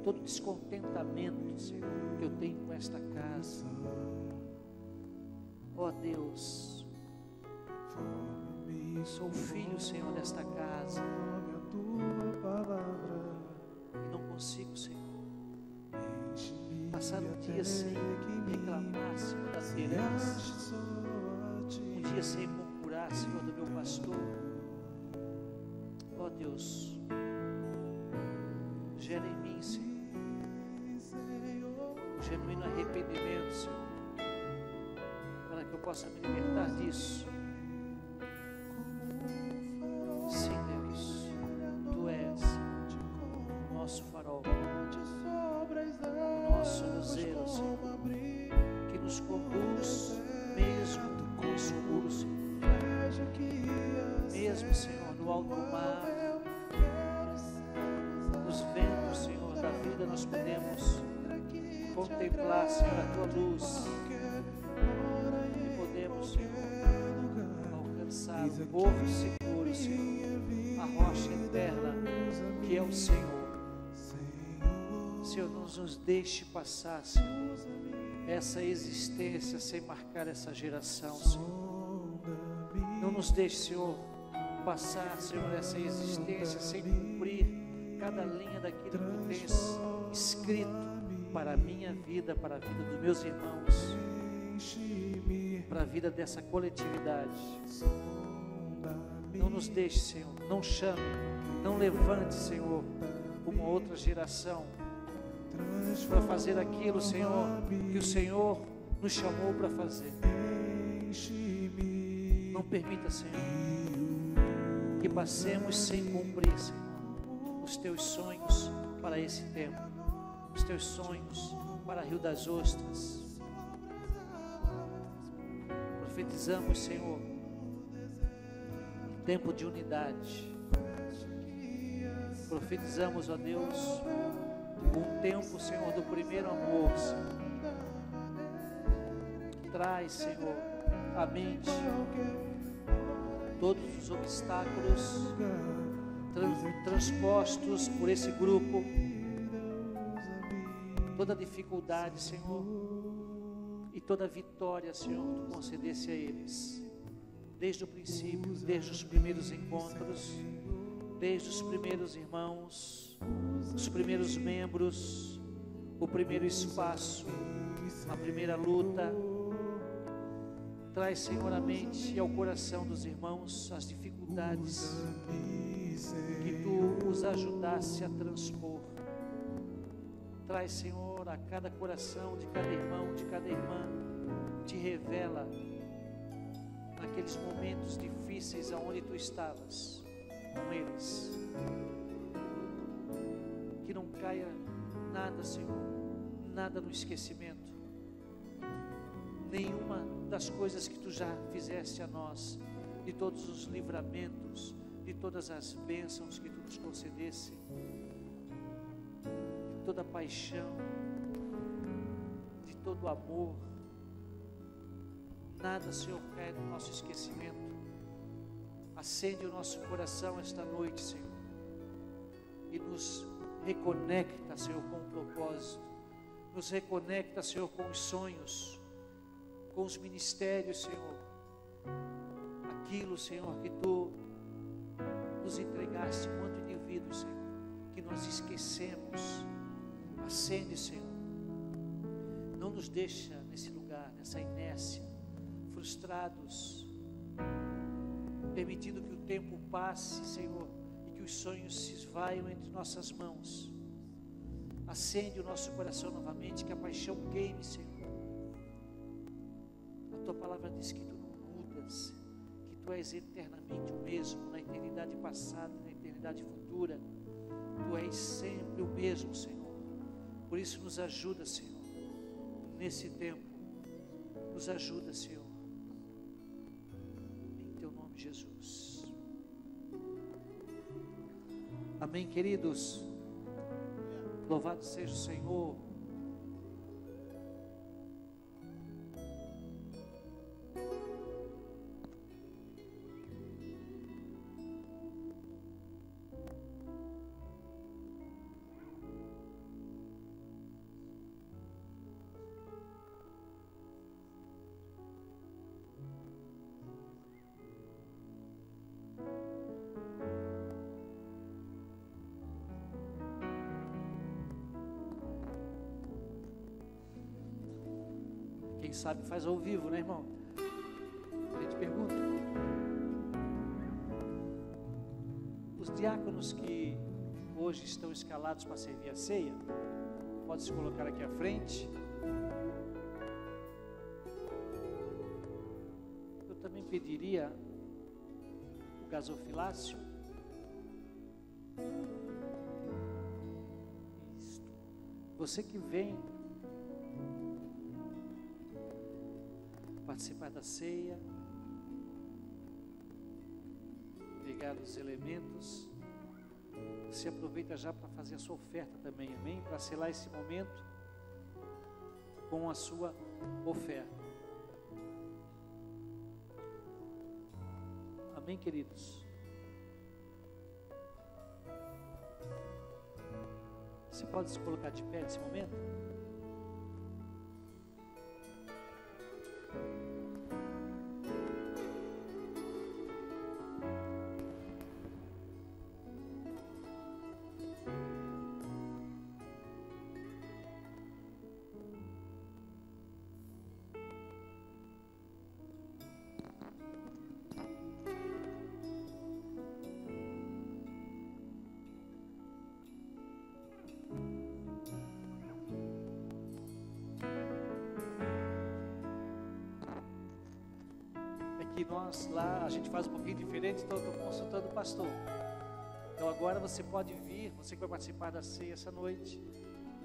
todo descontentamento, Senhor, que eu tenho com esta casa. Ó Deus, sou filho, Senhor, desta casa e não consigo, Senhor, passar um dia sem reclamar, Senhor, das heranças, um dia sem murmurar, Senhor, do meu pastor. Ó Deus, gera em mim, Senhor, um genuíno arrependimento, Senhor, para que eu possa me libertar disso. Sim, Deus, Tu és o nosso farol, o nosso luzeiro, Senhor, que nos conduz mesmo no escuro, Senhor, mesmo, Senhor, no alto mar, nos ventos, Senhor, da vida, nós podemos contemplar, Senhor, a Tua luz e podemos, Senhor, alcançar o porto seguro, Senhor, a rocha eterna que é o Senhor. Senhor, não nos deixe passar, Senhor, essa existência sem marcar essa geração, Senhor. Não nos deixe, Senhor, passar, Senhor, essa existência sem cumprir cada linha daquilo que Tu tens escrito para a minha vida, para a vida dos meus irmãos, para a vida dessa coletividade. Não nos deixe, Senhor, não chame, não levante, Senhor, uma outra geração para fazer aquilo, Senhor, que o Senhor nos chamou para fazer. Não permita, Senhor, que passemos sem cumprir, Senhor, os Teus sonhos para esse tempo, os Teus sonhos para Rio das Ostras. Profetizamos, Senhor, um tempo de unidade. Profetizamos, ó Deus, um tempo, Senhor, do primeiro amor, Senhor. Traz, Senhor, à mente todos os obstáculos transpostos por esse grupo, toda dificuldade, Senhor, e toda vitória, Senhor, Tu concedesse a eles, desde o princípio, desde os primeiros encontros, desde os primeiros irmãos, os primeiros membros, o primeiro espaço, a primeira luta. Traz, Senhor, à mente e ao coração dos irmãos as dificuldades que Tu os ajudasse a transpor. Traz, Senhor, a cada coração de cada irmão, de cada irmã, Te revela naqueles momentos difíceis aonde Tu estavas com eles. Que não caia nada, Senhor, nada no esquecimento. Nenhuma das coisas que Tu já fizeste a nós, de todos os livramentos, de todas as bênçãos que Tu nos concedesse, de toda a paixão, de todo o amor, nada, Senhor, cai no nosso esquecimento. Acende o nosso coração esta noite, Senhor, e nos reconecta, Senhor, com o propósito, nos reconecta, Senhor, com os sonhos, com os ministérios, Senhor, aquilo, Senhor, que Tu nos entregaste enquanto indivíduos, Senhor, que nós esquecemos. Acende, Senhor, não nos deixa nesse lugar, nessa inércia, frustrados, permitindo que o tempo passe, Senhor, e que os sonhos se esvaiam entre nossas mãos. Acende o nosso coração novamente, que a paixão queime, Senhor. A Tua palavra diz que Tu não mudas, que Tu és eternamente o mesmo, na eternidade passada, na eternidade futura. Tu és sempre o mesmo, Senhor. Por isso nos ajuda, Senhor, nesse tempo. Nos ajuda, Senhor, em Teu nome, Jesus. Amém, queridos. Louvado seja o Senhor. Quem sabe faz ao vivo, né, irmão? A gente pergunta. Os diáconos que hoje estão escalados para servir a ceia, pode se colocar aqui à frente. Eu também pediria o gasofilácio. Isso. Você que vem participar da ceia, pegar os elementos, você aproveita já para fazer a sua oferta também, amém? Para selar esse momento com a sua oferta. Amém, queridos? Você pode se colocar de pé nesse momento? Nós lá, a gente faz um pouquinho diferente, então eu estou consultando o pastor. Então agora você pode vir, você que vai participar da ceia essa noite,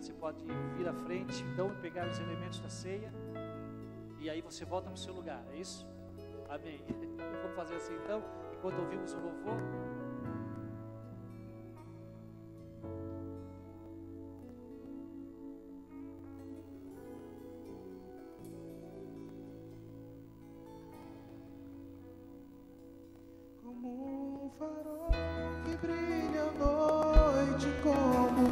você pode vir à frente, então pegar os elementos da ceia, e aí você volta para o seu lugar, é isso? Amém. Vamos fazer assim então, enquanto ouvimos o louvor. Como um farol que brilha à noite, como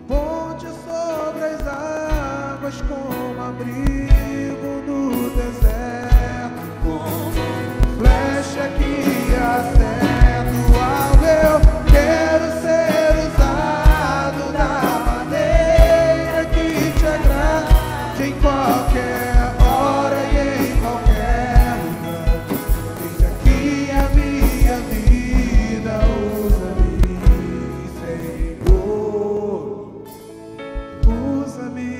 ponte sobre as águas, como abrigo no deserto, como flecha que acerta o alvo eu quero. em qualquer hora e em qualquer lugar. Eis aqui a minha vida, usa-me, Senhor, usa-me.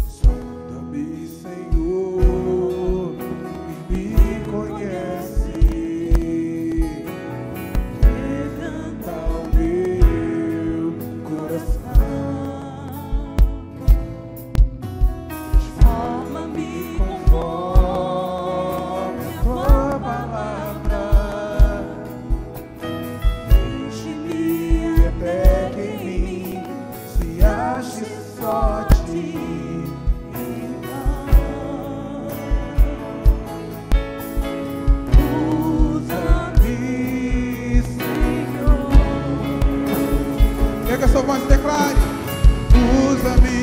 Sonda-me, Senhor, e me conhece. Quebranta o meu coração. Transforma-me Conforme a tua palavra, enche-me até que em mim se ache só ti. Usa-me, Senhor. Pega a sua voz e declare: usa-me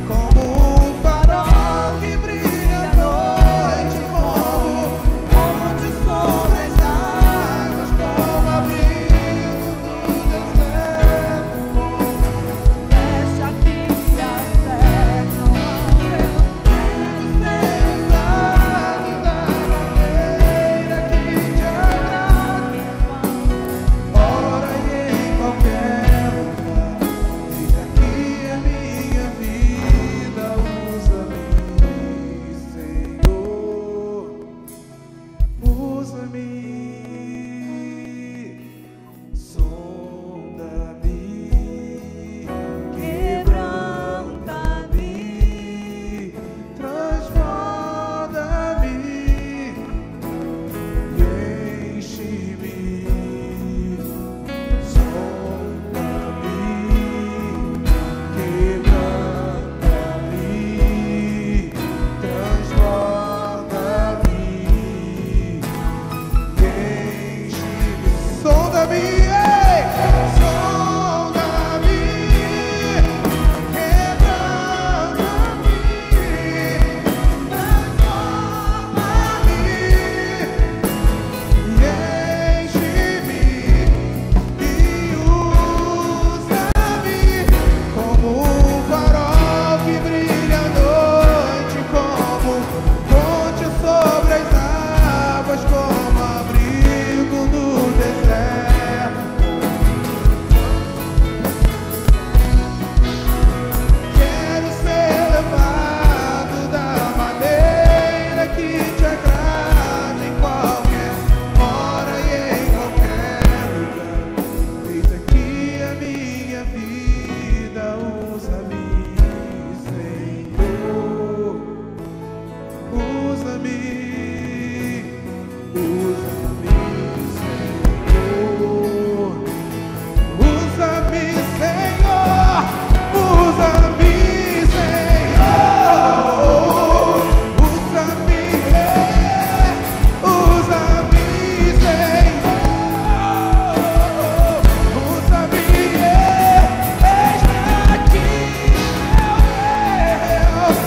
como um farol que brilha à noite, como onde sobre as águas, como abrigo no deserto. Deixa que me acertam ao meu Ser usado da maneira que te agrada, ora e em qualquer lugar. Eis aqui a minha vida, usa-me, Senhor, usa-me. Sonda-me, quebranta-me, transforma-me e enche-me. Sonda-me, quebranta-me, transforma-me e enche-me. Sonda-me, ei! Sonda-me, quebranta-me, transforma-me e enche-me e usa-me como um farol que brilha à noite, como ponte sobre as águas, como abrigo no deserto. Quero ser levado da maneira que te agrada, em qualquer hora e em qualquer lugar. Eis aqui a minha vida, usa-me, Senhor, usa-me, usa-me, Senhor, usa-me, Senhor, usa-me, Senhor, usa-me, usa-me, Senhor, usa-me, eis aqui, meu Deus,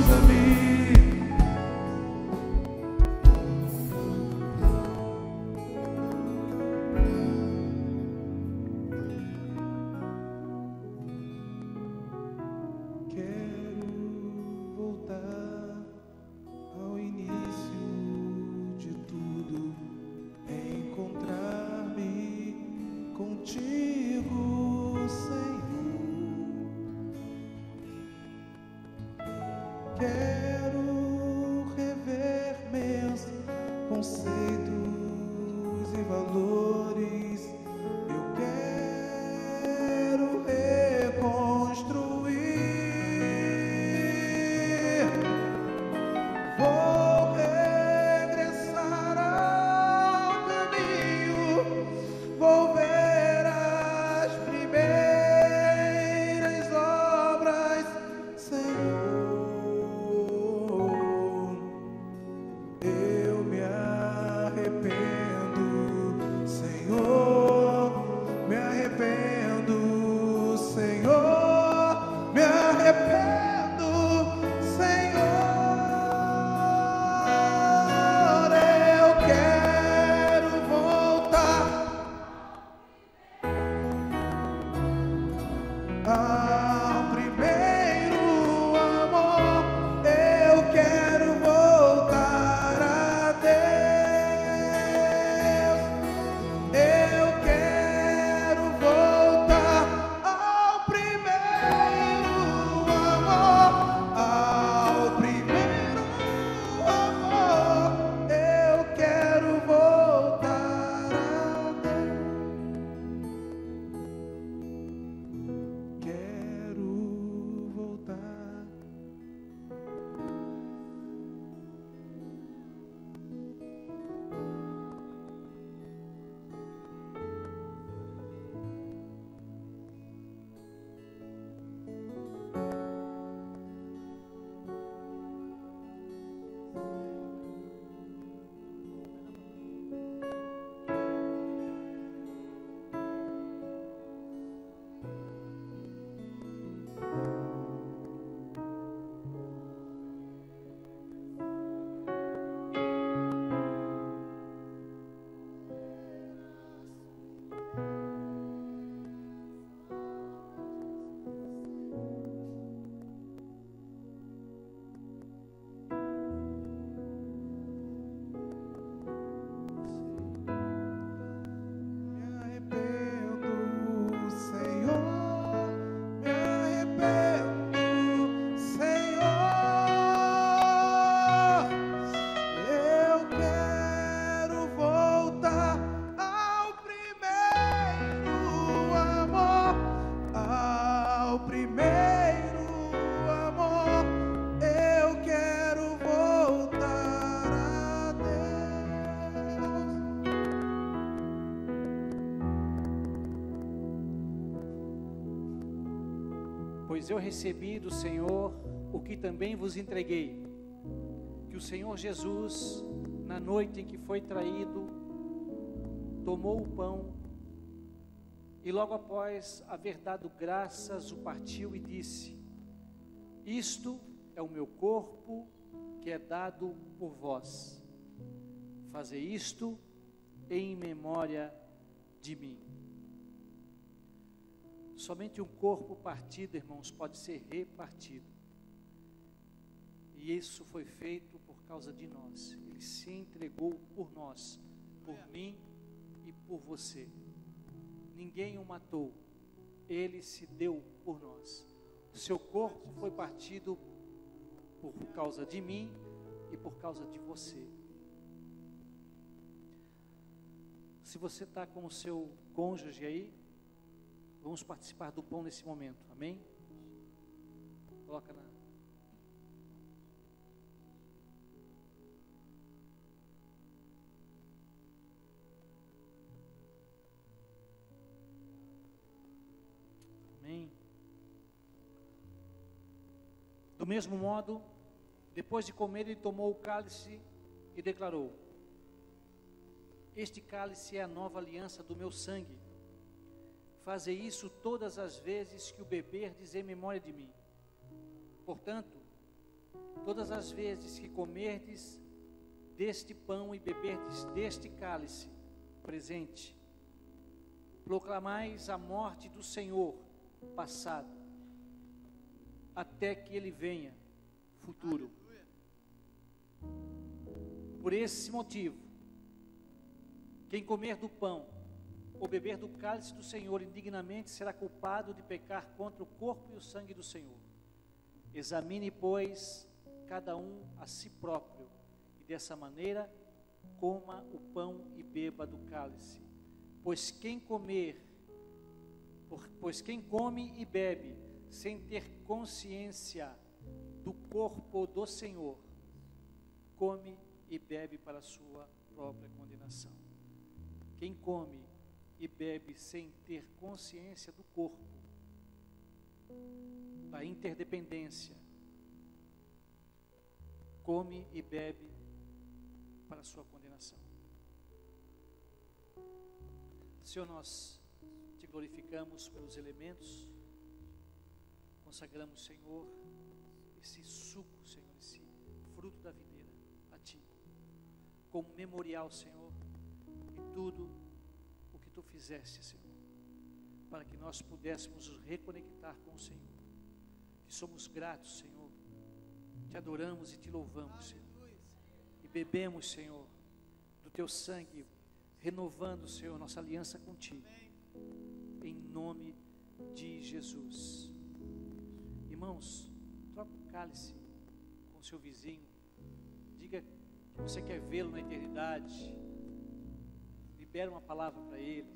usa-me, quero voltar ao início de tudo, encontrar-me contigo, Senhor. Quero rever meus conceitos e valores. Eu quero reconstruir. Vou regressar ao caminho. Vou ver as primeiras obras, Senhor. Eu me arrependo Pois eu recebi do Senhor o que também vos entreguei, que o Senhor Jesus, na noite em que foi traído, tomou o pão e logo após haver dado graças, o partiu e disse: isto é o meu corpo que é dado por vós. Fazei isto em memória de mim. Somente um corpo partido, irmãos, pode ser repartido. E isso foi feito por causa de nós. Ele se entregou por nós, por mim e por você. Ninguém o matou. Ele se deu por nós. O seu corpo foi partido por causa de mim e por causa de você. Se você está com o seu cônjuge aí, vamos participar do pão nesse momento, amém? Coloca na... Amém? Do mesmo modo, depois de comer, ele tomou o cálice e declarou: este cálice é a nova aliança do meu sangue. Fazei isso todas as vezes que o beberdes em memória de mim. Portanto, todas as vezes que comerdes deste pão e beberdes deste cálice presente, proclamais a morte do Senhor passado, até que ele venha futuro. Por esse motivo, quem comer do pão ou beber do cálice do Senhor indignamente será culpado de pecar contra o corpo e o sangue do Senhor. Examine, pois, cada um a si próprio, e dessa maneira coma o pão e beba do cálice. Pois quem come e bebe sem ter consciência do corpo do Senhor, come e bebe para a sua própria condenação. Quem come e bebe sem ter consciência do corpo, da interdependência, come e bebe para a sua condenação. Senhor, nós te glorificamos pelos elementos, consagramos, Senhor, esse suco, Senhor, esse fruto da videira a Ti, como memorial, Senhor, de tudo o que Tu fizeste, Senhor, para que nós pudéssemos nos reconectar com o Senhor. Que somos gratos, Senhor, Te adoramos e Te louvamos, Senhor, e bebemos, Senhor, do Teu sangue, renovando, Senhor, nossa aliança contigo, em nome de Jesus. Irmãos, troca o cálice com o seu vizinho, diga que você quer vê-lo na eternidade, libera uma palavra para ele.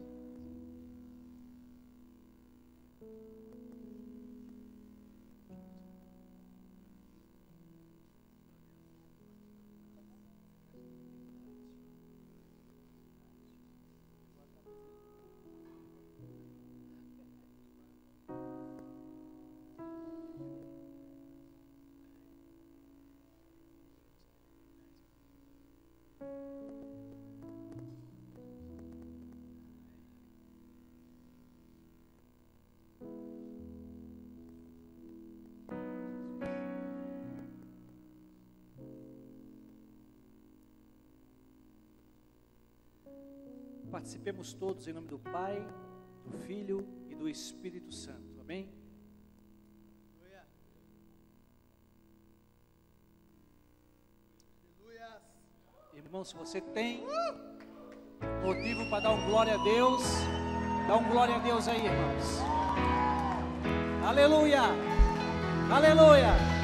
Participemos todos em nome do Pai, do Filho e do Espírito Santo. Amém? Irmão, se você tem motivo para dar um glória a Deus, dá um glória a Deus aí, irmãos. Aleluia! Aleluia!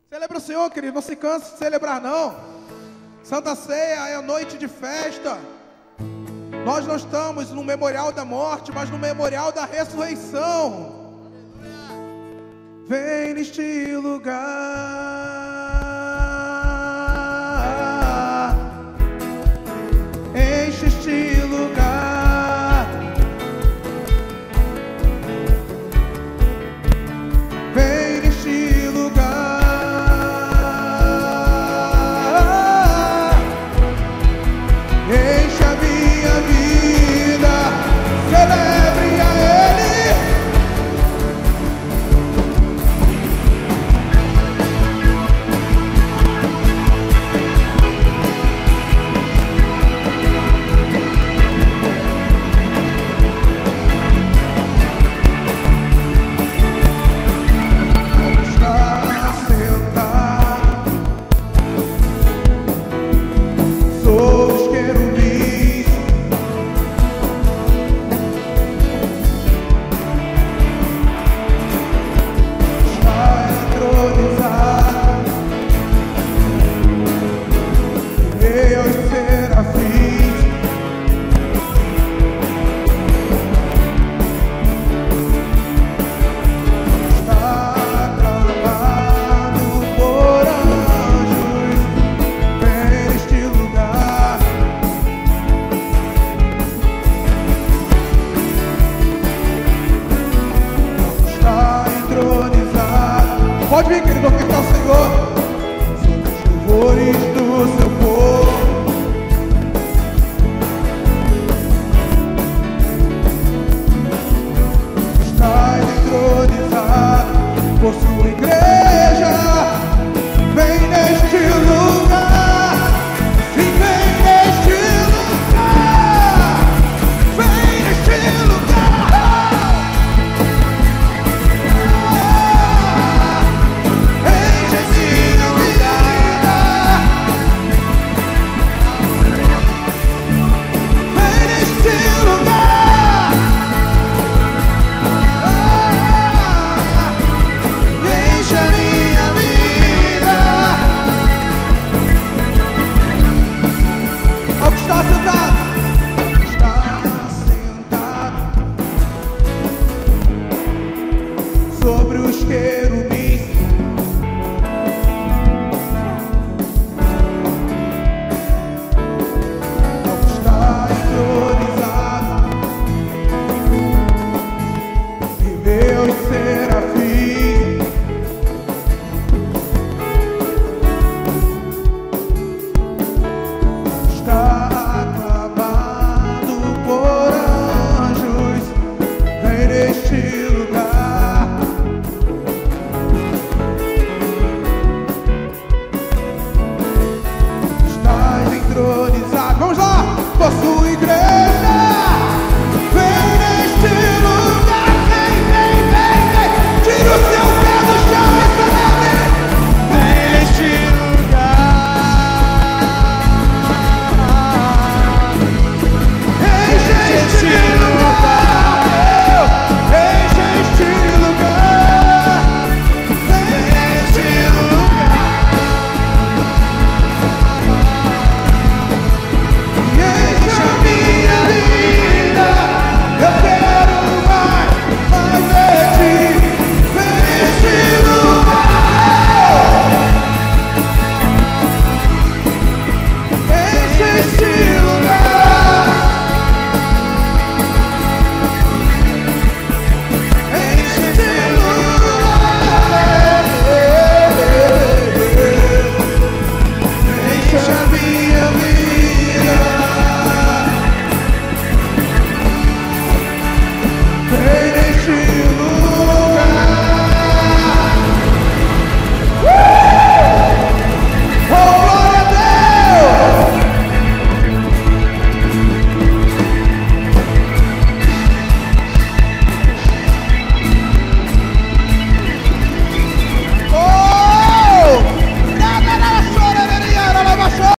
Celebra o Senhor, querido, não se canse de celebrar não. Santa Ceia é a noite de festa. Nós não estamos no memorial da morte, mas no memorial da ressurreição. Vem neste lugar.